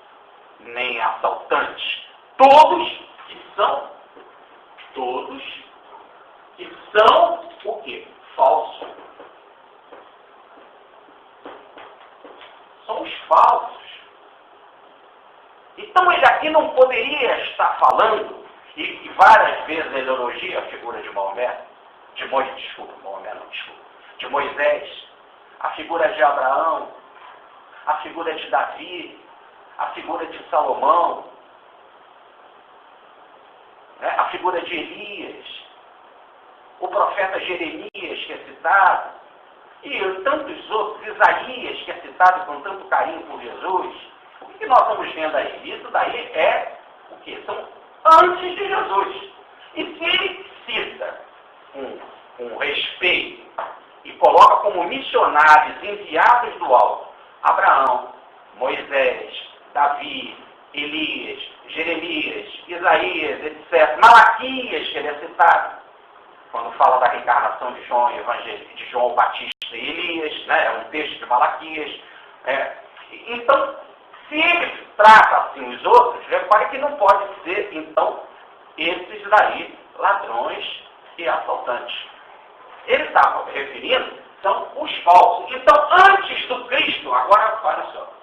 nem assaltantes. Todos que são o quê? Falsos. São os falsos. Então ele aqui não poderia estar falando, e várias vezes ele elogia a figura de Maomé, de Moisés, a figura de Abraão, a figura de Davi, a figura de Salomão, a figura de Elias, o profeta Jeremias, que é citado, e tantos outros, Isaías, que é citado com tanto carinho por Jesus. O que nós estamos vendo aí? Isso daí é o quê? São antes de Jesus. E se ele cita com respeito e coloca como missionários enviados do alto Abraão, Moisés, Davi, Elias, Jeremias, Isaías, etc., Malaquias, que ele é citado, quando fala da reencarnação de João Batista e Elias, né? É um texto de Malaquias. Então, se ele trata assim os outros, repare que não pode ser, então, esses daí ladrões e assaltantes. Ele está referindo, são os falsos. Então, antes do Cristo, agora, olha só,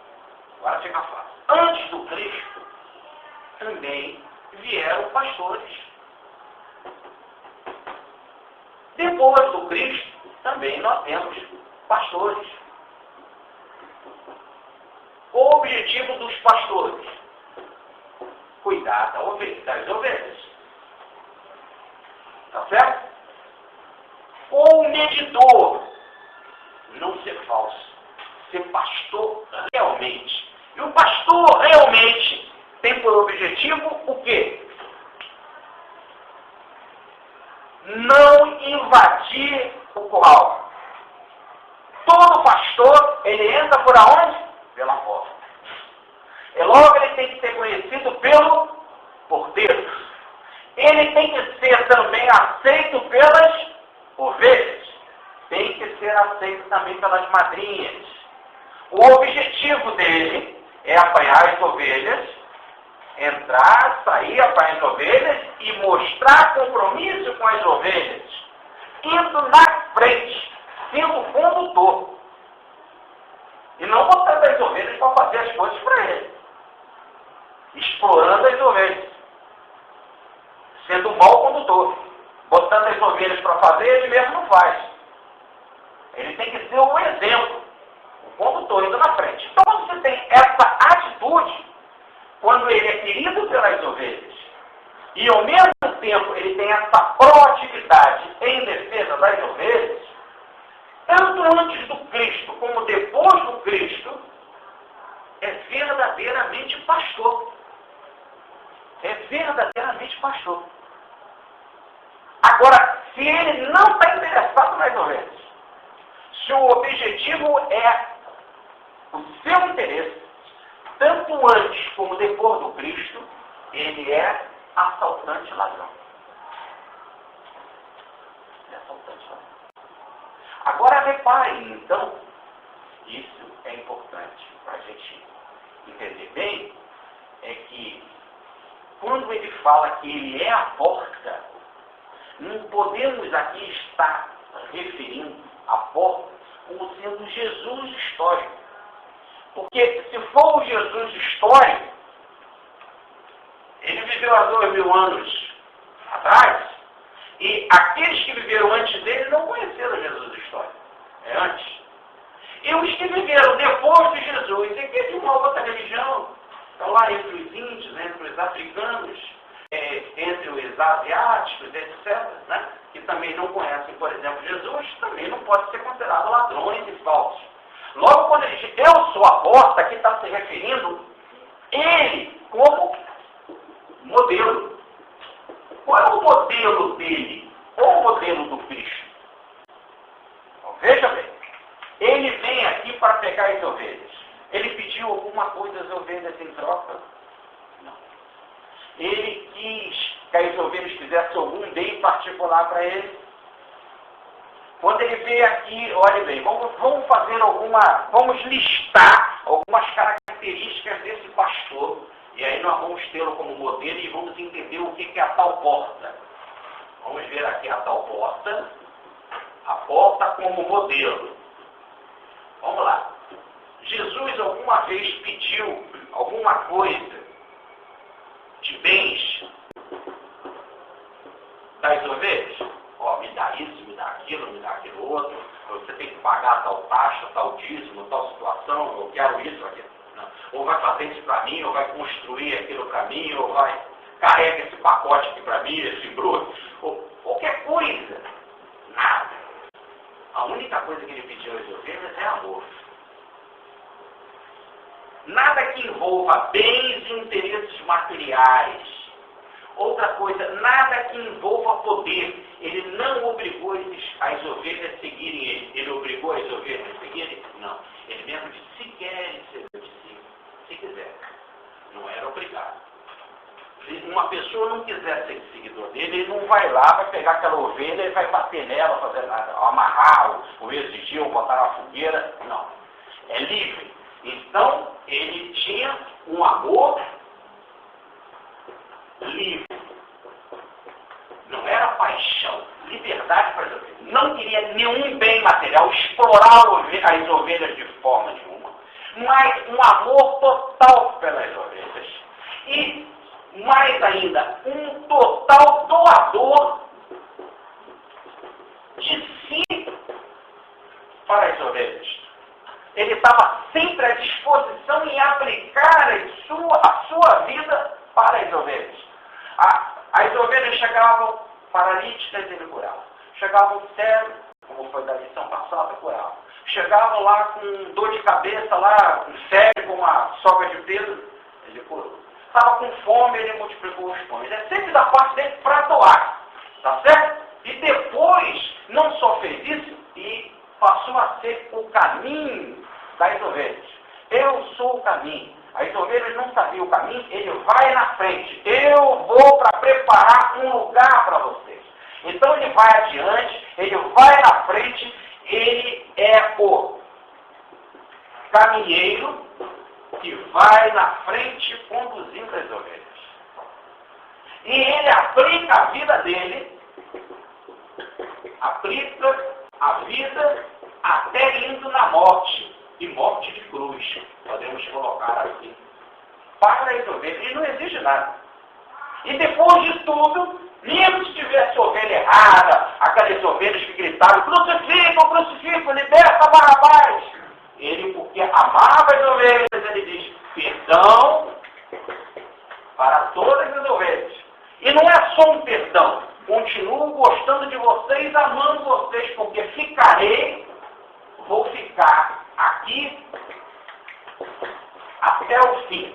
agora fica fácil. Antes do Cristo, também vieram pastores. Depois do Cristo, também nós temos pastores. O objetivo dos pastores, cuidar das ovelhas. Tá certo? O medidor, não ser falso, ser pastor realmente. E o pastor realmente tem por objetivo o quê? Não invadir o curral. Todo pastor, ele entra por aonde? Pela porta. E logo ele tem que ser conhecido pelo porteiro. Ele tem que ser também aceito pelas ovelhas. tem que ser aceito também pelas madrinhas. O objetivo dele é apanhar as ovelhas, entrar, sair, apanhar as ovelhas e mostrar compromisso com as ovelhas, indo na frente, sendo condutor. E não botando as ovelhas para fazer as coisas para ele. Explorando as ovelhas. Sendo um mau condutor. Botando as ovelhas para fazer, ele mesmo não faz. Ele tem que ser um exemplo. O condutor indo na frente. Então, quando você tem essa atitude, quando ele é querido pelas ovelhas, e ao mesmo tempo ele tem essa proatividade em defesa das ovelhas, tanto antes do Cristo como depois do Cristo, é verdadeiramente pastor. É verdadeiramente pastor. Agora, se ele não está interessado nas ovelhas, se o objetivo é o seu interesse, tanto antes como depois do Cristo, ele é assaltante ladrão. Ele é assaltante ladrão. Agora reparem, então, isso é importante para a gente entender bem, é que quando ele fala que ele é a porta, não podemos aqui estar referindo a porta como sendo Jesus histórico. Porque se for o Jesus histórico, ele viveu há 2000 anos atrás, e aqueles que viveram antes dele não conheceram Jesus histórico. É antes. E os que viveram depois de Jesus, e que de uma outra religião, estão lá entre os índios, entre os africanos, entre os asiáticos, etc., né? Que também não conhecem, por exemplo, Jesus, também não pode ser considerado ladrões e falsos. Logo, quando ele diz, eu sou a porta, aqui está se referindo ele como modelo. Qual é o modelo dele? Qual é o modelo do Cristo? Então, veja bem, ele vem aqui para pegar as ovelhas. Ele pediu alguma coisa às ovelhas em troca? Não. Ele quis que as ovelhas fizessem algum bem particular para ele? Quando ele veio aqui, olha bem, vamos fazer vamos listar algumas características desse pastor, e aí nós vamos tê-lo como modelo e vamos entender o que é a tal porta. Vamos ver aqui a tal porta, a porta como modelo. Vamos lá. Jesus alguma vez pediu alguma coisa de bens das ovelhas? Ó, me dá isso, me dá aquilo outro, você tem que pagar tal taxa, tal dízimo, tal situação, eu quero isso, aquilo. Não. Ou vai fazer isso para mim, ou vai construir aquilo para mim, ou vai carregar esse pacote aqui para mim, esse bruto, ou qualquer coisa. Nada. A única coisa que ele pediu às ovelhas é amor. Nada que envolva bens e interesses materiais. Outra coisa, nada que envolva poder. Ele não obrigou as ovelhas a seguirem ele. Ele obrigou as ovelhas a seguirem? Não. Ele mesmo disse, se querem ser meu discípulo, se quiser. Não era obrigado. Se uma pessoa não quiser ser seguidor dele, ele não vai lá, vai pegar aquela ovelha e vai bater nela, fazer nada, amarrar, ou exigir, ou botar na fogueira. Não. É livre. Então, ele tinha um amor livre. Não era paixão, liberdade para as ovelhas. Não queria nenhum bem material, explorar as ovelhas de forma nenhuma. Mas um amor total pelas ovelhas. E, mais ainda, um total doador de si para as ovelhas. Ele estava sempre à disposição em aplicar a sua vida para as ovelhas. As ovelhas chegavam paralíticas, ele curava. Chegavam cegos, como foi da lição passada, curava. Chegavam lá com dor de cabeça, lá com cego, com uma sogra de Pedro, ele curou. Estava com fome, ele multiplicou os pães. É sempre da parte dele para doar. Tá certo? E depois, não só fez isso, e passou a ser o caminho das ovelhas. Eu sou o caminho. As ovelhas não sabiam o caminho, ele vai na frente. Eu vou para preparar um lugar para vocês. Então ele vai adiante, ele vai na frente ele é o caminheiro que vai na frente conduzindo as ovelhas. E ele aplica a vida dele, aplica a vida até indo na morte, e morte de cruz, podemos colocar assim, para as ovelhas. Ele não exige nada. E depois de tudo, mesmo se tivesse ovelha errada, aquelas ovelhas que gritavam, crucifica, liberta Barrabás. Ele, porque amava as ovelhas, ele diz, perdão para todas as ovelhas. E não é só um perdão, continuo gostando de vocês, amando vocês, porque vou ficar aqui até o fim.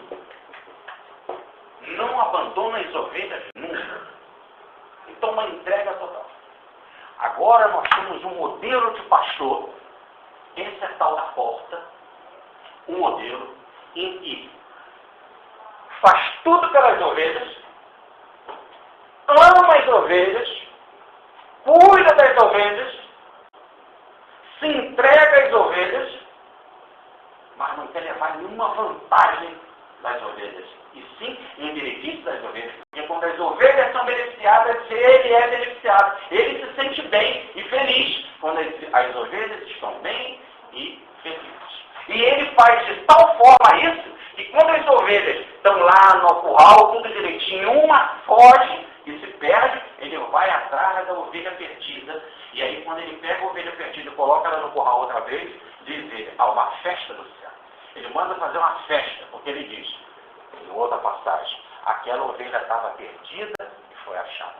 Não abandona as ovelhas nunca. Então, uma entrega total. Agora nós temos um modelo de pastor, esse é tal da porta, um modelo em que faz tudo pelas ovelhas, ama as ovelhas, cuida das ovelhas, se entrega às ovelhas, mas não quer levar nenhuma vantagem das ovelhas, e sim em benefício das ovelhas. Porque quando as ovelhas são beneficiadas, ele é beneficiado. Ele se sente bem e feliz quando as ovelhas estão bem e felizes. E ele faz de tal forma isso, que quando as ovelhas estão lá no curral, tudo direitinho, uma foge e se perde, ele vai atrás da ovelha perdida. E aí quando ele pega a ovelha perdida e coloca ela no curral outra vez, diz ele, há uma festa do céu. Ele manda fazer uma festa, porque ele diz, em outra passagem, aquela ovelha estava perdida e foi achada.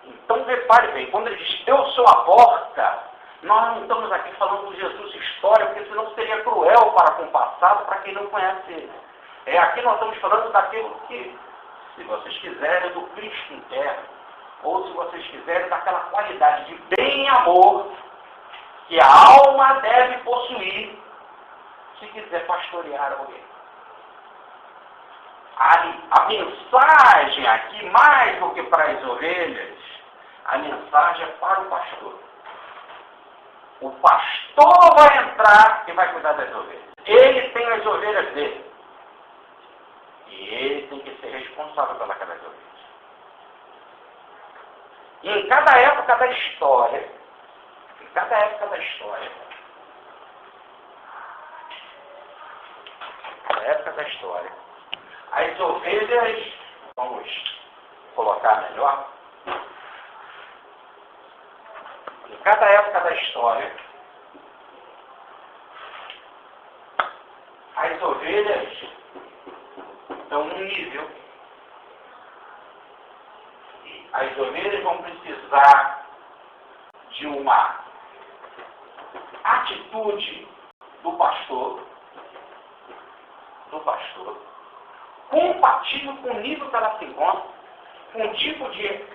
Então repare bem, quando ele diz, eu sou a porta, nós não estamos aqui falando do Jesus história, porque senão seria cruel para com o passado, para quem não conhece ele. Aqui nós estamos falando daquilo que, se vocês quiserem, do Cristo interno, ou se vocês quiserem, daquela qualidade de bem e amor que a alma deve possuir se quiser pastorear alguém. A mensagem aqui, mais do que para as ovelhas, a mensagem é para o pastor. O pastor vai entrar e vai cuidar das ovelhas. Ele tem as ovelhas dele. E ele tem que ser responsável pelas ovelhas. E em cada época da história, as ovelhas, vamos colocar melhor, em cada época da história, as ovelhas estão num nível. As ovelhas vão precisar de uma atitude do pastor, compatível com o nível que ela se encontra, com o tipo de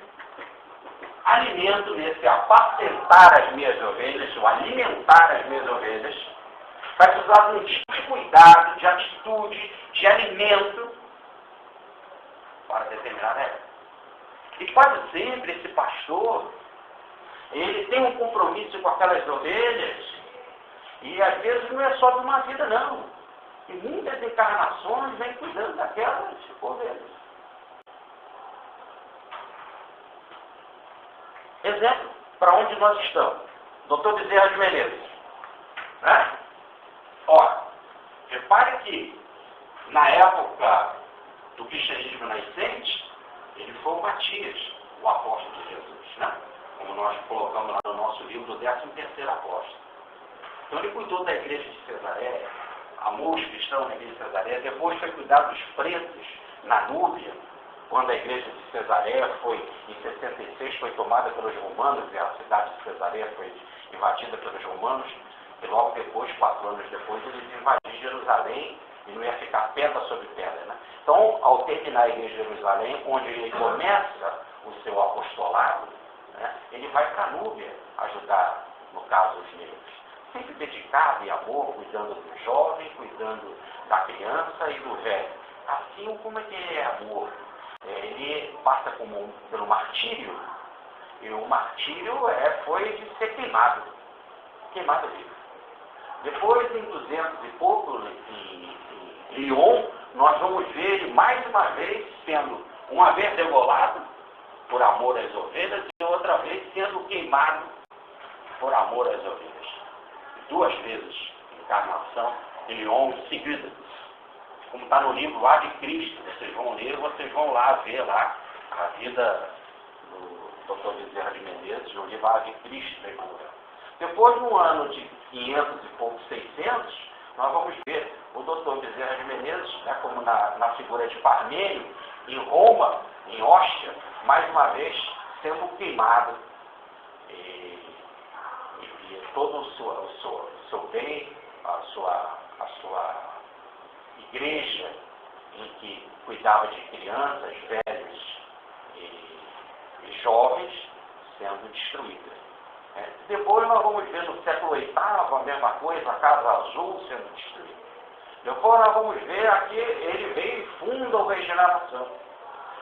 alimento nesse apacentar as minhas ovelhas, ou alimentar as minhas ovelhas, vai precisar de um tipo de cuidado, de atitude, de alimento para determinada época. E quase sempre esse pastor, ele tem um compromisso com aquelas ovelhas, e às vezes não é só de uma vida não. E muitas encarnações vêm cuidando daquelas ovelhas. Exemplo, para onde nós estamos? Dr. Bezerra de Menezes. Né? Ora, repare que na época do cristianismo nascente, ele foi o Matias, o apóstolo de Jesus, né? Como nós colocamos lá no nosso livro do 13º apóstolo. Então ele cuidou da igreja de Cesareia, amou os cristãos na igreja de Cesareia, depois foi cuidar dos presos na Núbia, quando a igreja de Cesareia foi, em 66, foi tomada pelos romanos, e a cidade de Cesareia foi invadida pelos romanos, e logo depois, 4 anos depois, eles invadiram Jerusalém, e não ia ficar pedra sobre pedra, né? Então, ao terminar a igreja de Jerusalém, onde ele começa o seu apostolado, né, ele vai para a Núbia ajudar, no caso, os negros. Sempre dedicado em amor, cuidando do jovem, cuidando da criança e do velho. Assim como é que é amor? Ele passa pelo martírio, E o martírio foi de ser queimado vivo. Depois, em 200 e pouco, em Lyon, nós vamos ver ele mais uma vez sendo, uma vez degolado por amor às ovelhas e outra vez sendo queimado por amor às ovelhas. 2 vezes encarnação em Lyon seguida. Como está no livro lá de Cristo, vocês vão ler, vocês vão lá ver lá a vida do Dr. Bezerra de Menezes, no livro Ave Cristo da Igreja. Depois, no ano de 500 e pouco, 600, nós vamos ver o Dr. Bezerra de Menezes, né, como na figura de Parmênio, em Roma, em Hóstia, mais uma vez sendo queimado. E todo o seu bem, a sua igreja, em que cuidava de crianças, velhos e jovens, sendo destruída. Depois nós vamos ver no século VIII a mesma coisa, a Casa Azul sendo destruída. Depois nós vamos ver aqui, ele vem e funda o Regeneração.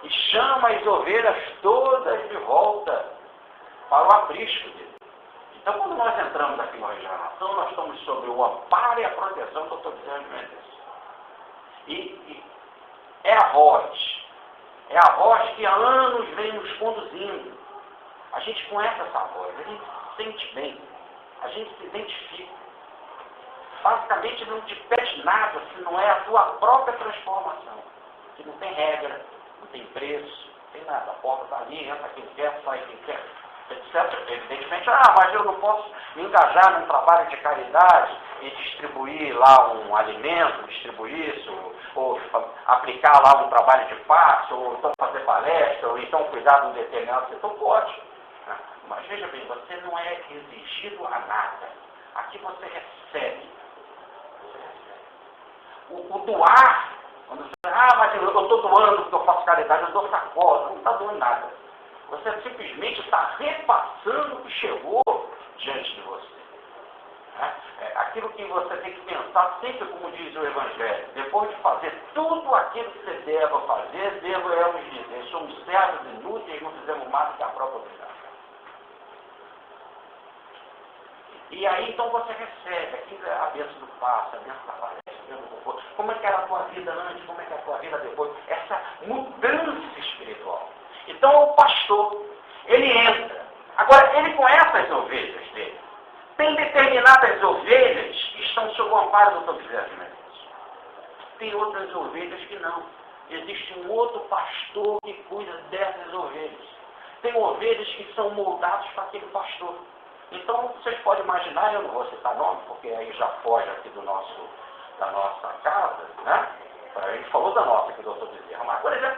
E chama as ovelhas todas de volta para o aprisco dele. Então, quando nós entramos aqui na Regeneração, nós estamos sobre o amparo e a proteção do Dr. Bezerra de Menezes. E é a voz que há anos vem nos conduzindo. A gente conhece essa voz, a gente se sente bem, a gente se identifica. Basicamente não te pede nada se não é a tua própria transformação. Que não tem regra, não tem preço, não tem nada. A porta está ali, entra quem quer, sai quem quer, etc. Evidentemente, mas eu não posso me engajar num trabalho de caridade e distribuir lá um alimento, distribuir isso, ou aplicar lá um trabalho de passe, ou então fazer palestra, ou então cuidar de um determinado setor, pode. Mas veja bem, você não é exigido a nada. Aqui você recebe. O doar, quando você mas eu estou doando porque eu faço caridade, eu dou sacola, não está doando nada. Você simplesmente está repassando o que chegou diante de você. Aquilo que você tem que pensar sempre, como diz o Evangelho, depois de fazer tudo aquilo que você deva fazer, devemos dizer, somos servos inúteis, não fizemos mais do que a própria obrigação. E aí então você recebe aqui a bênção do passo, a bênção da palestra, a bênção do conforto. Como é que era a tua vida antes, como é que é a tua vida depois? Essa mudança espiritual. Então o pastor, ele entra. Agora, ele conhece as ovelhas dele. Tem determinadas ovelhas que estão sob o amparo do Dr. Bezerra de Menezes. Tem outras ovelhas que não. Existe um outro pastor que cuida dessas ovelhas. Tem ovelhas que são moldadas para aquele pastor. Então, vocês podem imaginar, eu não vou citar nome, porque aí já foge aqui da nossa casa, né? A gente falou da nossa aqui, do Dr. Bezerra, mas, por exemplo,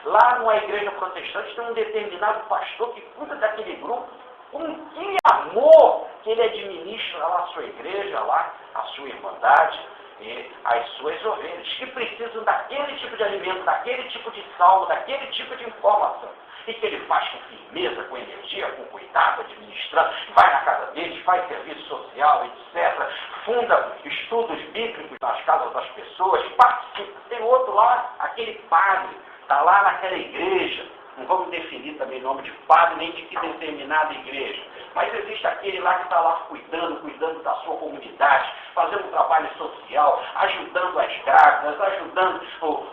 lá numa igreja protestante tem um determinado pastor que cuida daquele grupo, com que amor que ele administra lá a sua igreja, lá a sua irmandade e as suas ovelhas, que precisam daquele tipo de alimento, daquele tipo de salmo, daquele tipo de informação. E que ele faz com firmeza, com energia, com cuidado, administrando, vai na casa deles, faz serviço social, etc. Funda estudos bíblicos nas casas das pessoas, participa. Tem outro lá, aquele padre, está lá naquela igreja. Não vamos definir também o nome de padre, nem de que determinada igreja. Mas existe aquele lá que está lá cuidando da sua comunidade, fazendo um trabalho social, ajudando as grávidas, ajudando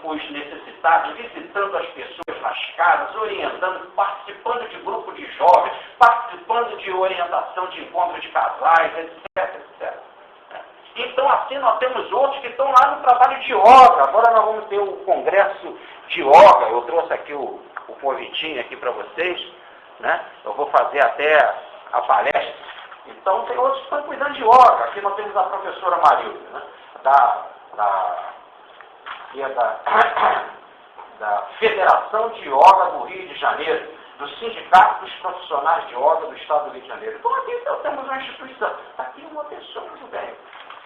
os necessitados, visitando as pessoas nas casas, orientando, participando de grupo de jovens, participando de orientação de encontro de casais, etc, etc. Então, assim, nós temos outros que estão lá no trabalho de yoga. Agora nós vamos ter o congresso de yoga. Eu trouxe aqui o convitinho aqui para vocês, né? Eu vou fazer até a palestra. Então, tem outros que estão cuidando de yoga. Aqui nós temos a professora Marilda, né? Da Federação de Yoga do Rio de Janeiro, do Sindicato dos Profissionais de Yoga do Estado do Rio de Janeiro. Então, aqui então, temos uma instituição. Aqui uma pessoa muito bem.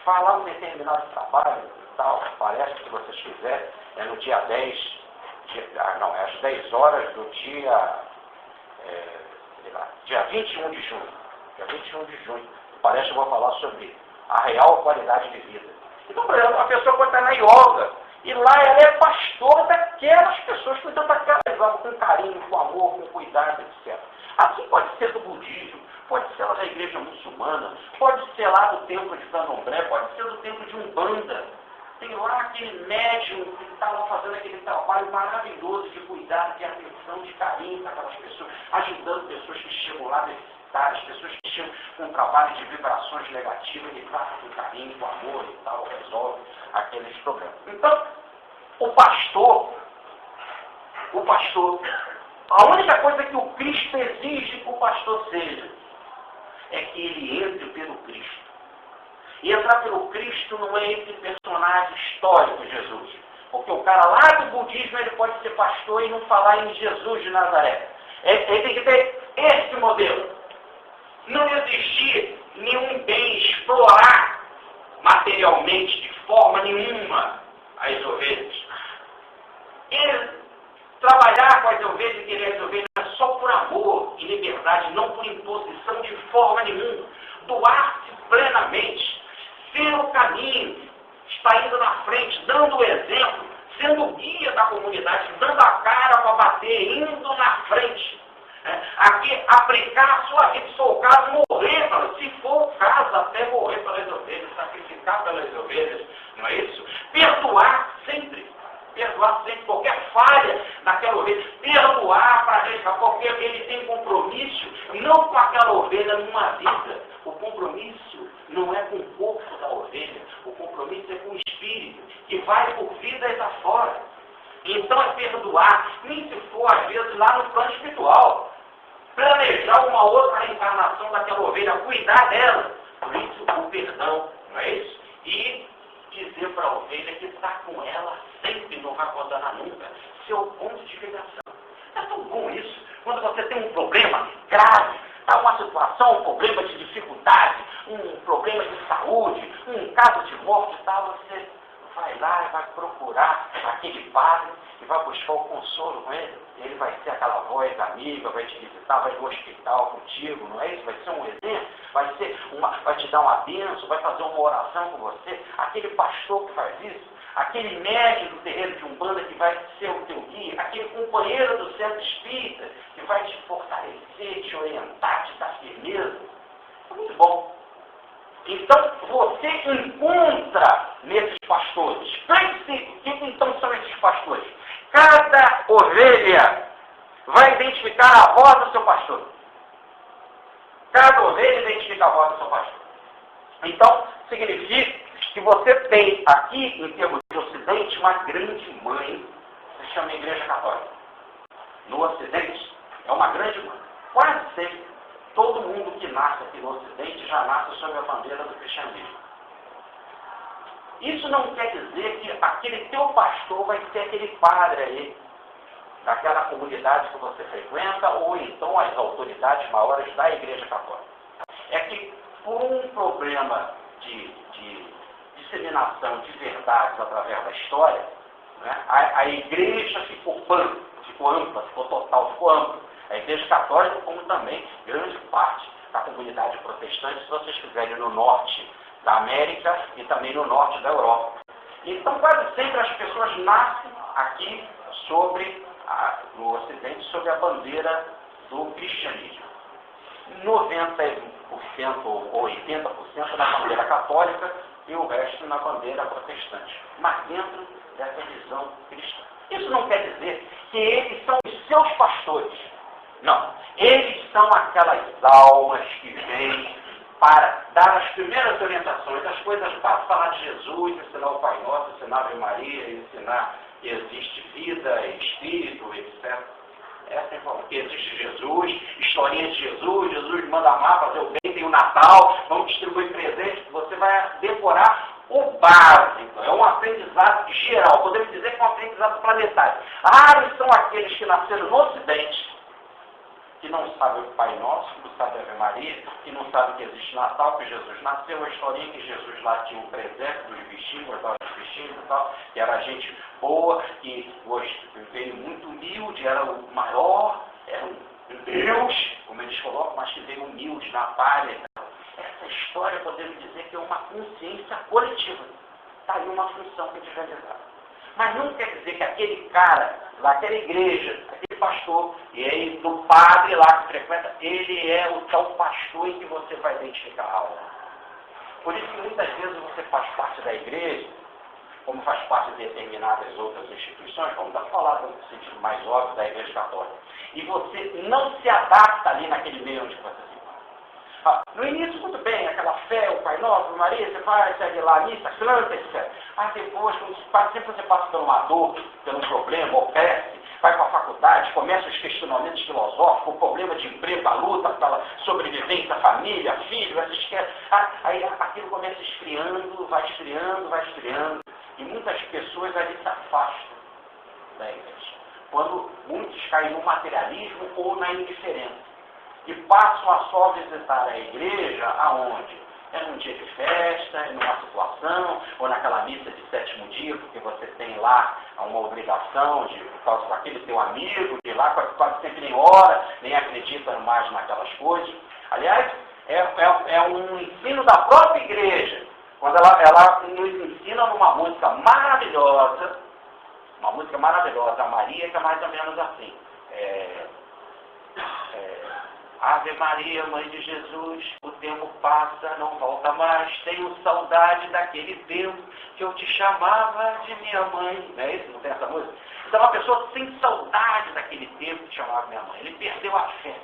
Falar um determinado trabalho, tal, palestra que vocês quiserem, é no dia 10, é às 10 horas do dia 21 de junho. Dia 21 de junho. A palestra eu vou falar sobre a real qualidade de vida. Então, por exemplo, a pessoa pode estar na yoga, e lá ela é pastora daquelas pessoas, cuidando daquelas almas, com carinho, com amor, com cuidado, etc. Assim pode ser do budismo, pode ser lá da igreja muçulmana, pode ser lá do templo de Candomblé, pode ser do templo de Umbanda. Tem lá aquele médium que está lá fazendo aquele trabalho maravilhoso de cuidar, de atenção, de carinho para aquelas pessoas, ajudando pessoas que chegam lá necessitadas, pessoas que chegam com um trabalho de vibrações negativas, ele trata com carinho, com amor e tal, resolve aqueles problemas. Então, o pastor, a única coisa que o Cristo exige que o pastor seja, é que ele entre pelo Cristo. E entrar pelo Cristo não é esse personagem histórico de Jesus. Porque o cara lá do budismo, ele pode ser pastor e não falar em Jesus de Nazaré. Ele tem que ter esse modelo. Não exigir nenhum bem, explorar materialmente, de forma nenhuma, as ovelhas. Ele trabalhar com as ovelhas e querer as ovelhas só por amor e liberdade, não por imposição de forma nenhuma. Doar-se plenamente, ser o caminho, estar indo na frente, dando o exemplo, sendo o guia da comunidade, dando a cara para bater, indo na frente. Aqui, aplicar a sua vida, se for o caso, morrer, se for o caso, até morrer pelas ovelhas, sacrificar pelas ovelhas, não é isso? Perdoar sempre qualquer falha naquela ovelha, perdoar para resgatar, porque ele tem compromisso, não com aquela ovelha numa vida. O compromisso não é com o corpo da ovelha, o compromisso é com o espírito, que vai por vidas afora. Então é perdoar, nem se for às vezes lá no plano espiritual. Planejar uma outra reencarnação daquela ovelha, cuidar dela. Por isso o perdão, não é isso? E dizer para a ovelha que está com ela sempre, não vai abandonar nunca. Seu ponto de ligação. É tão bom isso. Quando você tem um problema grave, está uma situação, um problema de dificuldade, um problema de saúde, um caso de morte e tal, você vai lá e vai procurar aquele padre e vai buscar o consolo com ele. Ele vai ser aquela voz amiga, vai te visitar, vai no hospital contigo, não é isso? Vai ser um exemplo, vai te dar uma bênção, vai fazer uma oração com você. Aquele pastor que faz isso, aquele médico do terreiro de Umbanda que vai ser o teu guia, aquele companheiro do centro espírita que vai te fortalecer, te orientar, te dar firmeza. É muito bom. Então, você encontra nesses pastores. O que então são esses pastores? Cada ovelha vai identificar a voz do seu pastor. Cada ovelha identifica a voz do seu pastor. Então, significa que você tem aqui, em termos de Ocidente, uma grande mãe, que se chama Igreja Católica. No Ocidente, é uma grande mãe. Quase sempre, todo mundo que nasce aqui no Ocidente já nasce sob a bandeira do cristianismo. Isso não quer dizer que aquele teu pastor vai ser aquele padre aí, daquela comunidade que você frequenta, ou então as autoridades maiores da Igreja Católica. É que, por um problema de disseminação de verdades através da história, né, a Igreja ficou ampla, ficou total, ficou ampla. A Igreja Católica, como também grande parte da comunidade protestante, se vocês estiverem no norte da América e também no norte da Europa. Então, quase sempre as pessoas nascem aqui no Ocidente sob a bandeira do cristianismo. 90% ou 80% na bandeira católica e o resto na bandeira protestante. Mas dentro dessa visão cristã. Isso não quer dizer que eles são os seus pastores. Não. Eles são aquelas almas que vêm para dar as primeiras orientações, as coisas para falar de Jesus, ensinar o Pai Nosso, ensinar a Ave Maria, ensinar que existe vida, espírito, etc. Essa é a informação, que existe Jesus, historinha de Jesus, Jesus manda amar, fazer o bem, tem o Natal, vamos distribuir presentes, você vai decorar o básico, é um aprendizado geral, podemos dizer que é um aprendizado planetário. Raros são aqueles que nasceram no Ocidente, que não sabem o Pai Nosso, que não sabem a Ave Maria, que não sabem que existe Natal, que Jesus nasceu, a historinha que Jesus lá tinha um presente dos bichinhos, gostava dos bichinhos e tal, que era gente boa, que veio muito humilde, era o maior, era um Deus, como eles colocam, mas que veio humilde na palha. Essa história, podemos dizer que é uma consciência coletiva. Está aí uma função que eles realizaram. Mas não quer dizer que aquele cara, daquela igreja, aquele pastor, e aí do padre lá que frequenta, ele é o tal pastor em que você vai identificar a alma. Por isso que muitas vezes você faz parte da igreja, como faz parte de determinadas outras instituições, como está falado no sentido mais óbvio da igreja católica, e você não se adapta ali naquele meio onde você se encontra. No início, muito bem, aquela fé, o Pai Nosso, a Maria, você vai, segue lá a missa, canta, etc. Mas depois, sempre você passa por uma dor, por um problema, ou cresce, vai para a faculdade, começa os questionamentos filosóficos, o problema de emprego, a luta pela sobrevivência, família, filho, aí aquilo começa esfriando, vai esfriando, vai esfriando, e muitas pessoas ali se afastam da igreja, quando muitos caem no materialismo ou na indiferença, e passam a só visitar a igreja aonde? É num dia de festa, é numa situação, ou naquela missa de sétimo dia, porque você tem lá uma obrigação de, por causa daquele teu amigo, de ir lá quase sempre nem ora, nem acredita mais naquelas coisas. Aliás, é um ensino da própria igreja, quando ela nos ensina numa música maravilhosa, a Maria, que é mais ou menos assim. Ave Maria, Mãe de Jesus, o tempo passa, não volta mais, tenho saudade daquele tempo que eu te chamava de minha mãe. Não é isso? Não tem essa música? Então uma pessoa tem saudade daquele tempo que te chamava de minha mãe. Ele perdeu a fé.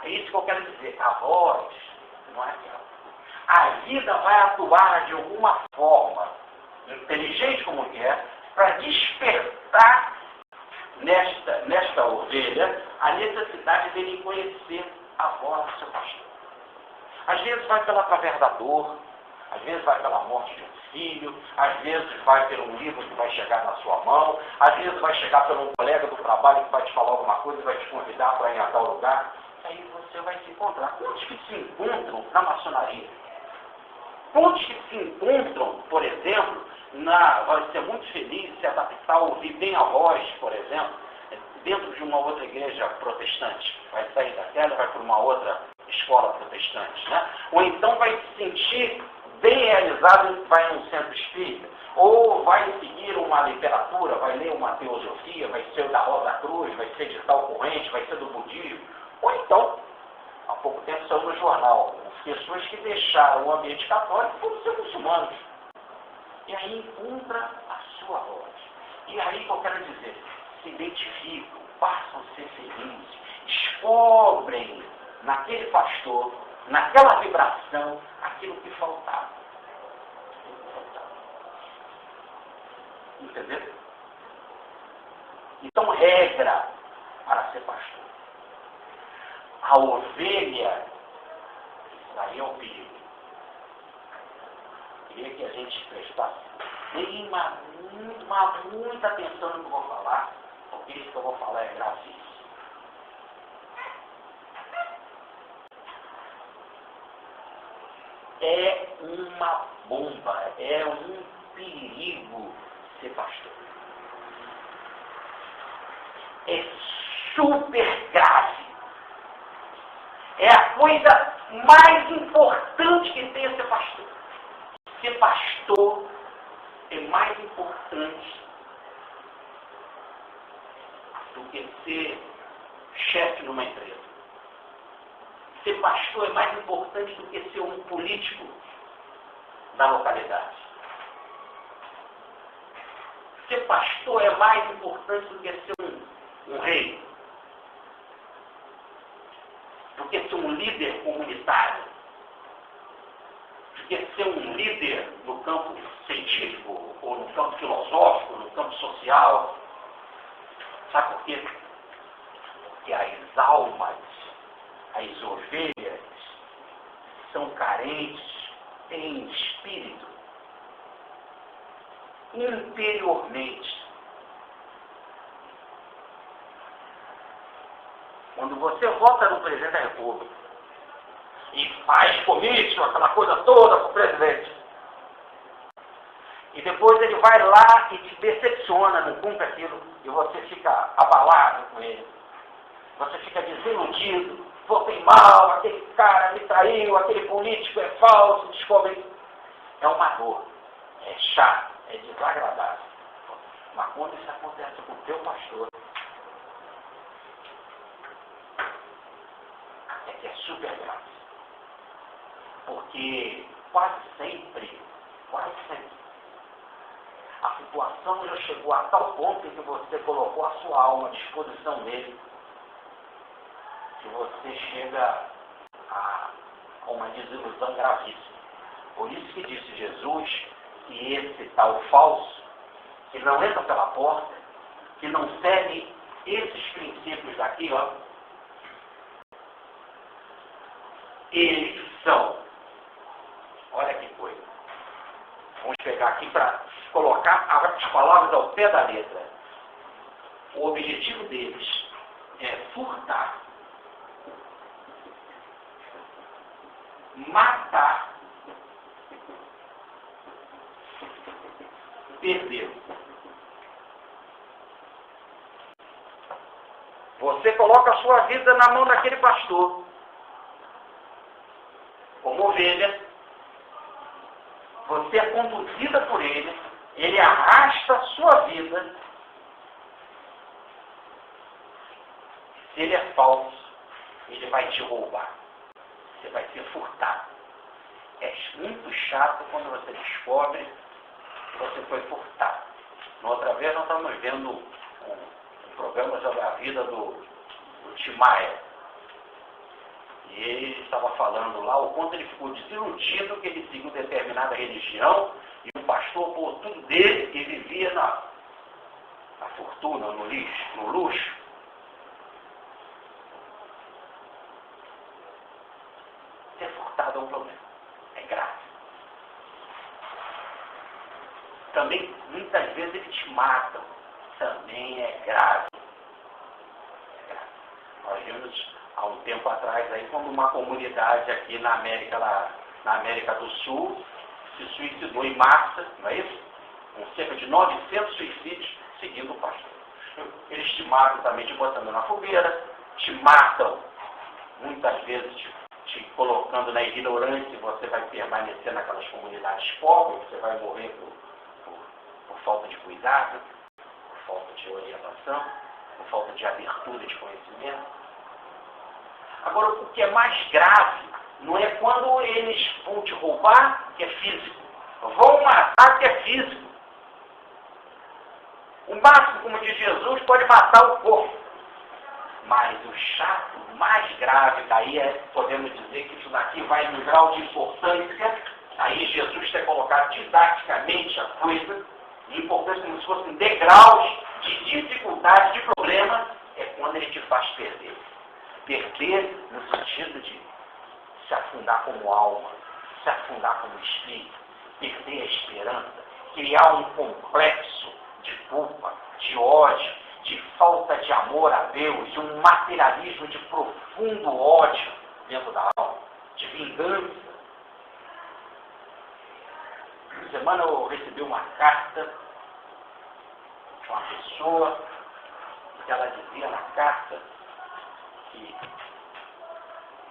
É isso que eu quero dizer. A voz não é aquela. A vida vai atuar de alguma forma, inteligente como é, para despertar nesta ovelha a necessidade dele conhecer a voz do seu pastor. Às vezes vai através da dor, às vezes vai pela morte de um filho, às vezes vai pelo livro que vai chegar na sua mão, às vezes vai chegar por um colega do trabalho que vai te falar alguma coisa e vai te convidar para ir a tal lugar. Aí você vai se encontrar. Quantos que se encontram na maçonaria? Quantos que se encontram, por exemplo, vai ser muito feliz se adaptar a ouvir bem a voz, por exemplo, dentro de uma outra igreja protestante. Vai sair daquela e vai para uma outra escola protestante, né? Ou então vai se sentir bem realizado, vai num centro espírita, ou vai seguir uma literatura, vai ler uma teosofia, vai ser da Rosa Cruz, vai ser de tal corrente, vai ser do budismo, ou então, há pouco tempo saiu no jornal, pessoas que deixaram o ambiente católico por ser muçulmanos. E aí encontra a sua voz. E aí que eu quero dizer, se identificam, passam a ser felizes, descobrem naquele pastor, naquela vibração, aquilo que faltava. Entendeu? Então, regra para ser pastor. A ovelha, isso aí é o perigo. Queria que a gente prestasse muita atenção no que eu vou falar, porque isso que eu vou falar é gravíssimo. É uma bomba, é um perigo ser pastor. É super grave. É a coisa mais importante que tem ser pastor. Ser pastor é mais importante do que ser chefe numa empresa. Ser pastor é mais importante do que ser um político da localidade. Ser pastor é mais importante do que ser um rei, do que ser um líder comunitário, do que ser um líder no campo científico, ou no campo filosófico, no campo social. Sabe por quê? Porque as almas, as ovelhas, são carentes em espírito, interiormente. Quando você vota no presidente da República e faz comício, aquela coisa toda para o presidente, e depois ele vai lá e te decepciona, não cumpre aquilo, e você fica abalado com ele, você fica desiludido, votei mal, aquele cara me traiu, aquele político é falso, descobre. É uma dor, é chato, é desagradável. Mas quando isso acontece com o teu pastor, super grave. Porque quase sempre, a situação já chegou a tal ponto em que você colocou a sua alma à disposição dele, que você chega a uma desilusão gravíssima. Por isso que disse Jesus que esse tal falso, que não entra pela porta, que não segue esses princípios daqui, ó, eles são, olha que coisa, vamos pegar aqui para colocar as palavras ao pé da letra. O objetivo deles é furtar, matar, perder. Você coloca a sua vida na mão daquele pastor, como ovelha, você é conduzida por ele arrasta a sua vida. Se ele é falso, ele vai te roubar. Você vai ser furtado. É muito chato quando você descobre que você foi furtado. Na outra vez nós estamos vendo um programa sobre a vida do Tim Maia. E ele estava falando lá o quanto ele ficou desiludido que ele seguiu determinada religião e o pastor pôs tudo dele e vivia na fortuna, no lixo, no luxo. Ser furtado é um problema. É grave. Também, muitas vezes, eles te matam. Também é grave. Nós vimos há um tempo atrás aí quando uma comunidade aqui na América do Sul se suicidou em massa, não é isso? Com cerca de 900 suicídios seguindo o pastor. Eles te matam também te botando na fogueira, te matam muitas vezes te colocando na ignorância, você vai permanecer naquelas comunidades pobres, você vai morrer por falta de cuidado, por falta de orientação, por falta de abertura de conhecimento. Agora, o que é mais grave não é quando eles vão te roubar, que é físico. Vão matar, que é físico. O máximo, como diz Jesus, pode matar o corpo. Mas o chato, mais grave, daí podemos dizer que isso daqui vai no grau de importância. Aí Jesus tem colocado didaticamente a coisa, de importância como se fossem degraus de dificuldade, de problema, é quando ele te faz perder. Perder no sentido de se afundar como alma, se afundar como espírito, perder a esperança, criar um complexo de culpa, de ódio, de falta de amor a Deus, de um materialismo de profundo ódio dentro da alma, de vingança. Essa semana eu recebi uma carta de uma pessoa que ela dizia na carta que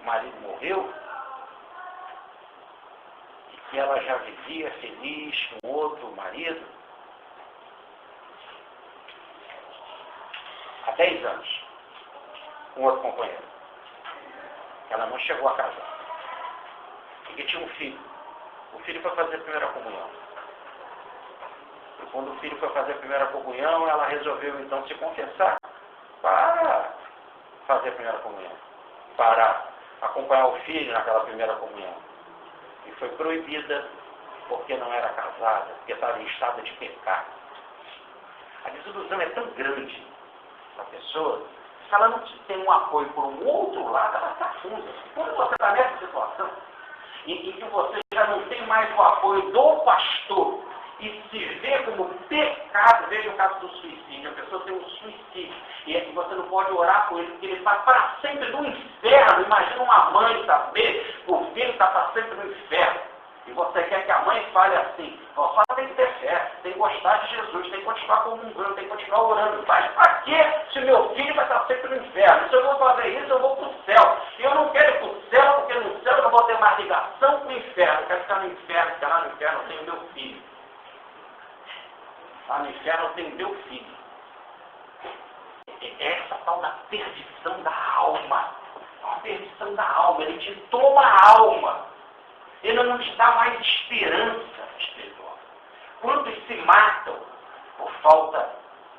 o marido morreu e que ela já vivia feliz com outro marido há 10 anos, com outro companheiro. Ela não chegou a casar. Porque tinha um filho. O filho foi fazer a primeira comunhão. E quando o filho foi fazer a primeira comunhão, ela resolveu então se confessar para fazer a primeira comunhão, para acompanhar o filho naquela primeira comunhão. E foi proibida porque não era casada, porque estava em estado de pecado. A desilusão é tão grande da pessoa, se ela não tem um apoio por um outro lado, ela se afunda. Quando você está nessa situação, em que você já não tem mais o apoio do pastor e se vê como pecado, veja o caso do suicídio, a pessoa tem um suicídio e você não pode orar por ele, porque ele está para sempre no inferno. Imagina uma mãe saber que o filho está para sempre no inferno. E você quer que a mãe fale assim, só tem que ter fé, tem que gostar de Jesus, tem que continuar comungando, tem que continuar orando. Mas para quê se meu filho vai estar sempre no inferno? Se eu vou fazer isso, eu vou para o céu. E eu não quero ir para o céu, porque no céu eu não vou ter mais ligação com o inferno. Eu quero ficar no inferno, porque lá no inferno eu tenho meu filho. Lá no inferno eu tenho meu É essa tal da perdição da alma. Uma perdição da alma, ele te toma a alma. Ele não te dá mais esperança espiritual. Quantos se matam por falta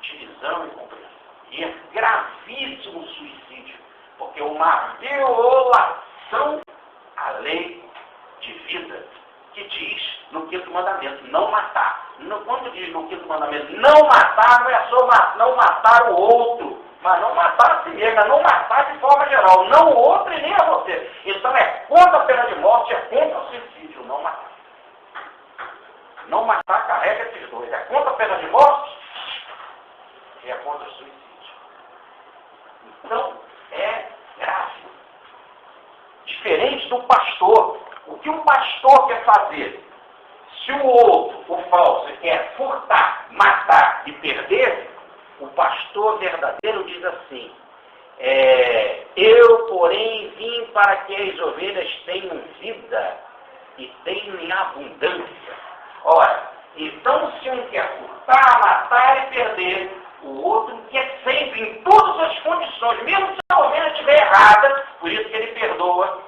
de visão e compreensão? E é gravíssimo o suicídio, porque uma violação à lei de vida que diz no 5º mandamento, não matar. Quando diz no 5º mandamento, não matar, não é só não matar o outro, mas não matar a si mesmo, é não matar de forma geral, não o outro e nem a você. Então é contra a pena de morte, é contra o suicídio, não matar. Não matar carrega esses dois, é contra a pena de morte e é contra o suicídio. Então, é grave. Diferente do pastor. O que um pastor quer fazer? Se o outro, o falso, quer furtar, matar e perder, o pastor verdadeiro diz assim, eu, porém, vim para que as ovelhas tenham vida e tenham em abundância. Ora, então se um quer furtar, matar e perder, o outro quer sempre, em todas as condições, mesmo se a ovelha estiver errada, por isso que ele perdoa,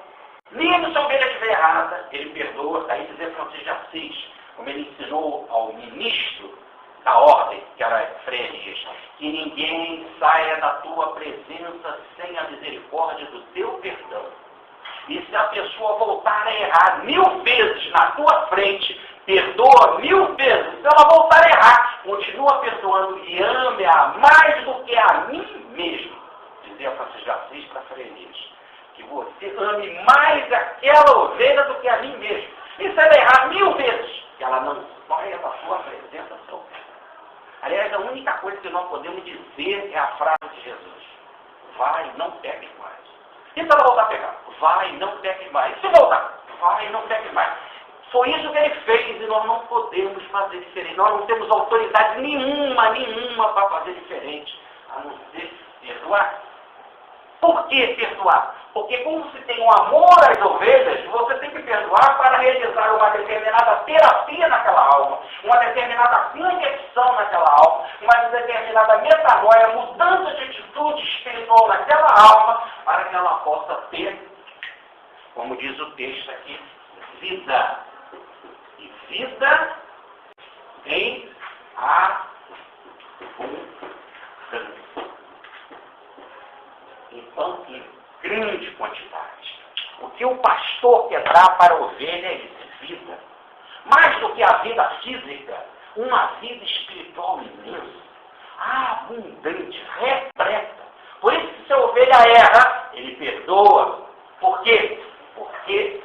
mesmo se a ovelha estiver errada, ele perdoa. Daí dizer Francisco de Assis, como ele ensinou ao ministro da ordem, que era Frei Elias, que ninguém saia da tua presença sem a misericórdia do teu perdão. E se a pessoa voltar a errar 1000 vezes na tua frente, perdoa 1000 vezes. Se ela voltar a errar, continua perdoando e ame-a mais do que a mim mesmo. Dizia Francisco de Assis para Frei Elias. Que você ame mais aquela ovelha do que a mim mesmo. E se ela errar 1000 vezes, que ela não saia da sua presença, seu perdão. Aliás, a única coisa que nós podemos dizer é a frase de Jesus. Vai, não peques mais. E se ela voltar a pegar? Vai, não peques mais. E se voltar? Vai, não peques mais. Foi isso que ele fez e nós não podemos fazer diferente. Nós não temos autoridade nenhuma para fazer diferente, a não ser perdoar. Por que perdoar? Porque como se tem um amor às ovelhas, você tem que perdoar para realizar uma determinada terapia naquela alma, uma determinada conexão naquela alma, uma determinada metanoia, mudança de atitude espiritual naquela alma, para que ela possa ter, como diz o texto aqui, vida. E vida em abundância. Então, em grande quantidade. O que o pastor quer dar para a ovelha é isso, vida. Mais do que a vida física, uma vida espiritual imensa, abundante, repleta. Por isso que se a ovelha erra, ele perdoa. Por quê? Porque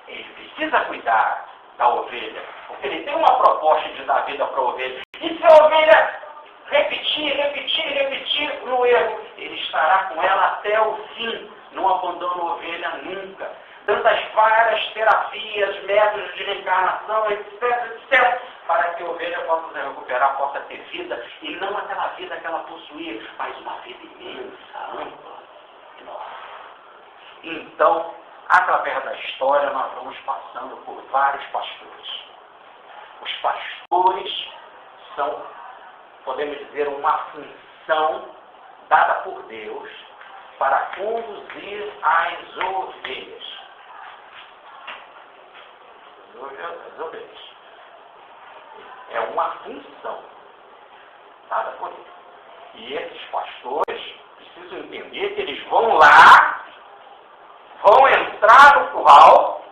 ele precisa cuidar da ovelha. Porque ele tem uma proposta de dar vida para a ovelha. E se a ovelha repetir no erro, ele estará com ela até o fim. Não abandona a ovelha nunca. Dando as várias terapias, métodos de reencarnação, etc, para que a ovelha possa se recuperar, possa ter vida, e não aquela vida que ela possuía, mas uma vida imensa, ampla, enorme. Então, através da história, nós vamos passando por vários pastores. Os pastores são, podemos dizer, uma função dada por Deus para conduzir as ovelhas. As ovelhas. É uma função dada por Deus. E esses pastores precisam entender que eles vão lá, vão entrar no curral,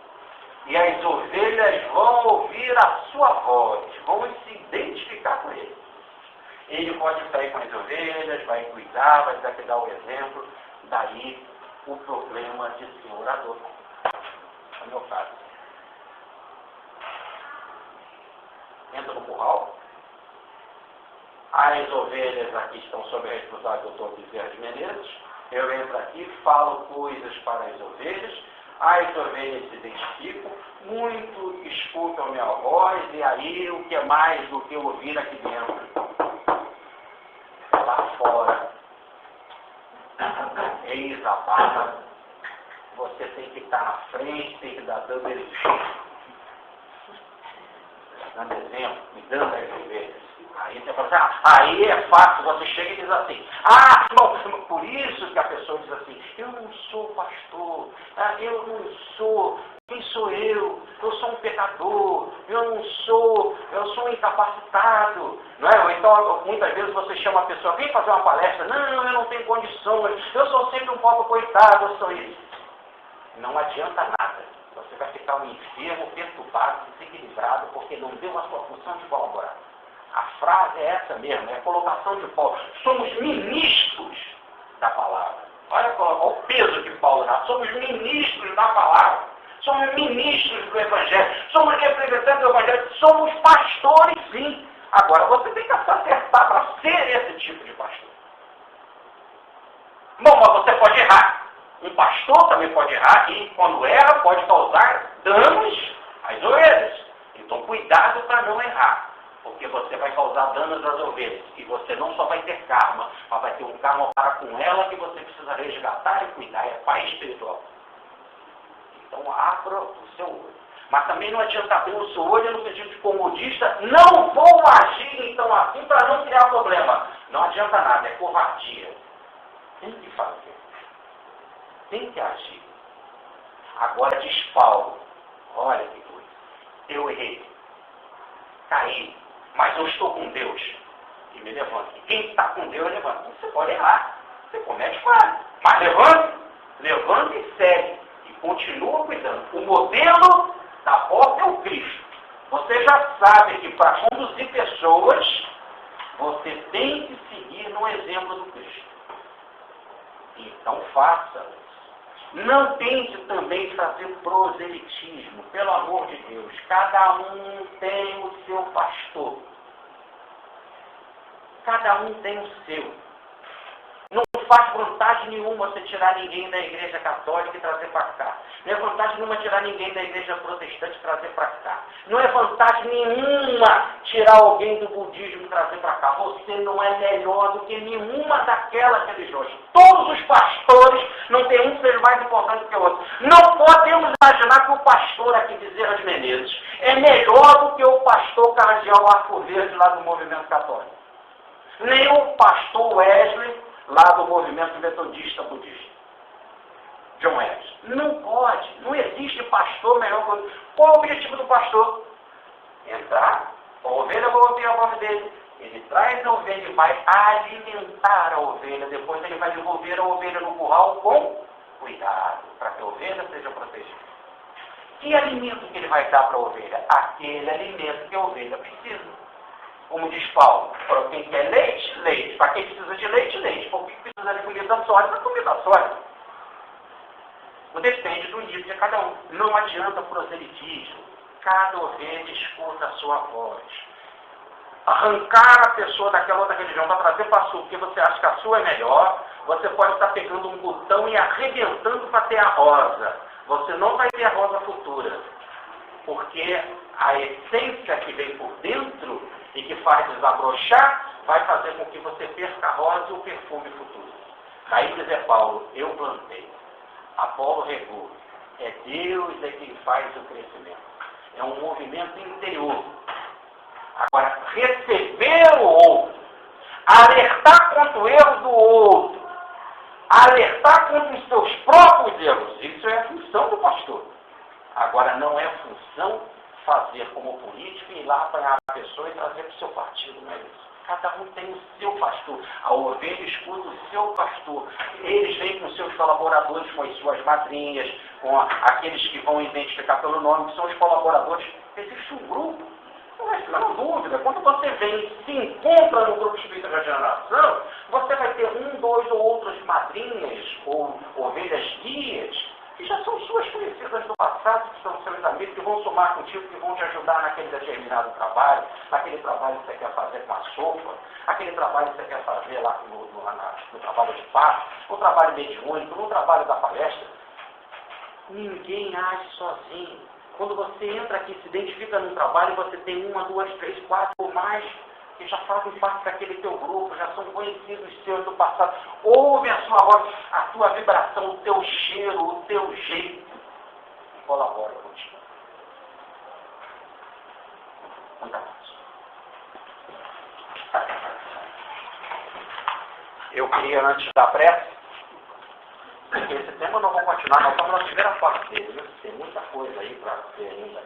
e as ovelhas vão ouvir a sua voz, vão se identificar com ele. Ele pode sair com as ovelhas, vai cuidar, vai dar o exemplo. Daí o problema de ser orador. É o meu caso. Entra no curral. As ovelhas aqui estão sob a responsabilidade do Dr. Bezerra de Menezes. Eu entro aqui, falo coisas para as ovelhas. As ovelhas se identificam, muito escutam a minha voz, e aí o que é mais do que ouvir aqui dentro? Lá fora, eis a barra, você tem que estar na frente, tem que dar dando exemplo, cuidando das ovelhas. Aí você fala assim, aí é fácil, você chega e diz assim, não, por isso que a pessoa diz assim, eu não sou sou pastor, eu não sou, quem sou eu? Eu sou um pecador, eu sou um incapacitado, não é? Ou então, muitas vezes você chama a pessoa, vem fazer uma palestra, não, eu não tenho condições, eu sou sempre um pobre coitado, eu sou isso. Não adianta nada, você vai ficar um enfermo, perturbado, desequilibrado, porque não deu a sua função de colaborar. A frase é essa mesmo, é a colocação de Paulo. Somos ministros da palavra. Olha o peso que Paulo dá. Somos ministros da palavra. Somos ministros do Evangelho. Somos representantes do Evangelho. Somos pastores, sim. Agora, você tem que se acertar para ser esse tipo de pastor. Bom, mas você pode errar. Um pastor também pode errar e, quando erra, pode causar danos às ovelhas. Então, cuidado para não errar. Porque você vai causar danos às ovelhas. E você não só vai ter karma, mas vai ter um karma para com ela que você precisa resgatar e cuidar. É pai espiritual. Então abra o seu olho. Mas também não adianta abrir o seu olho no sentido de comodista. Não vou agir então assim para não criar problema. Não adianta nada, é covardia. Tem que fazer. Tem que agir. Agora diz Paulo, olha que coisa. Eu errei. Caí. Mas eu estou com Deus e me levanto. E quem está com Deus, levanta. Você pode errar, você comete falha. Mas levanta e segue. E continua cuidando. O modelo da porta é o Cristo. Você já sabe que para conduzir pessoas, você tem que seguir no exemplo do Cristo. Então faça. Não tente também fazer proselitismo, pelo amor de Deus. Cada um tem o seu pastor. Cada um tem o seu. Não faz vantagem nenhuma você tirar ninguém da igreja católica e trazer para cá. Não é vantagem nenhuma tirar ninguém da igreja protestante e trazer para cá. Não é vantagem nenhuma tirar alguém do budismo e trazer para cá. Você não é melhor do que nenhuma daquelas religiões. Todos os pastores, não tem um que seja mais importante do que o outro. Não podemos imaginar que o pastor aqui de Bezerra de Menezes é melhor do que o pastor cardeal Arco Verde lá do movimento católico. Nem o pastor Wesley lá do movimento metodista budista. John Wesley. Não pode. Não existe pastor melhor que o outro. Qual o objetivo do pastor? Entrar, a ovelha vai ouvir a voz dele. Ele traz a ovelha e vai alimentar a ovelha. Depois ele vai devolver a ovelha no curral com cuidado, para que a ovelha seja protegida. Que alimento que ele vai dar para a ovelha? Aquele alimento que a ovelha precisa. Como diz Paulo, para quem quer leite, leite. Para quem precisa de leite, leite. Para quem precisa de comida sólida, comida sólida. Depende do nível de cada um. Não adianta proselitismo. Cada ovelha escuta a sua voz. Arrancar a pessoa daquela outra religião para trazer para a sua, porque você acha que a sua é melhor, você pode estar pegando um botão e arrebentando para ter a rosa. Você não vai ter a rosa futura. Porque a essência que vem por dentro e que faz desabrochar, vai fazer com que você perca a rosa e o perfume futuro. Daí dizer Paulo, eu plantei, Apolo regou. É Deus quem faz o crescimento. É um movimento interior. Agora, receber o outro, alertar contra o erro do outro, alertar contra os seus próprios erros, isso é a função do pastor. Agora, não é função fazer como político e ir lá apanhar a pessoa e trazer para o seu partido, não é isso. Cada um tem o seu pastor. A ovelha escuta o seu pastor. Eles vêm com seus colaboradores, com as suas madrinhas, com aqueles que vão identificar pelo nome, que são os colaboradores. Existe um grupo. Não é dúvida. Quando você vem e se encontra no grupo espírita da geração, você vai ter um, dois ou outras madrinhas ou ovelhas guias que já são suas conhecidas do passado, que são seus amigos, que vão somar contigo, que vão te ajudar naquele determinado trabalho, naquele trabalho que você quer fazer com a sopa, aquele trabalho que você quer fazer lá no trabalho de passo, no trabalho mediúnico, no trabalho da palestra. Ninguém age sozinho. Quando você entra aqui, se identifica num trabalho, você tem uma, duas, três, quatro ou mais que já fazem parte daquele teu grupo, já são conhecidos seus do passado. Ouve a sua voz, a tua vibração, o teu cheiro, o teu jeito. E colabora contigo. Muita paz. Eu queria, antes da prece, porque esse tempo tema nós vamos continuar, nós estamos na primeira parte dele, viu? Tem muita coisa aí para ter ainda,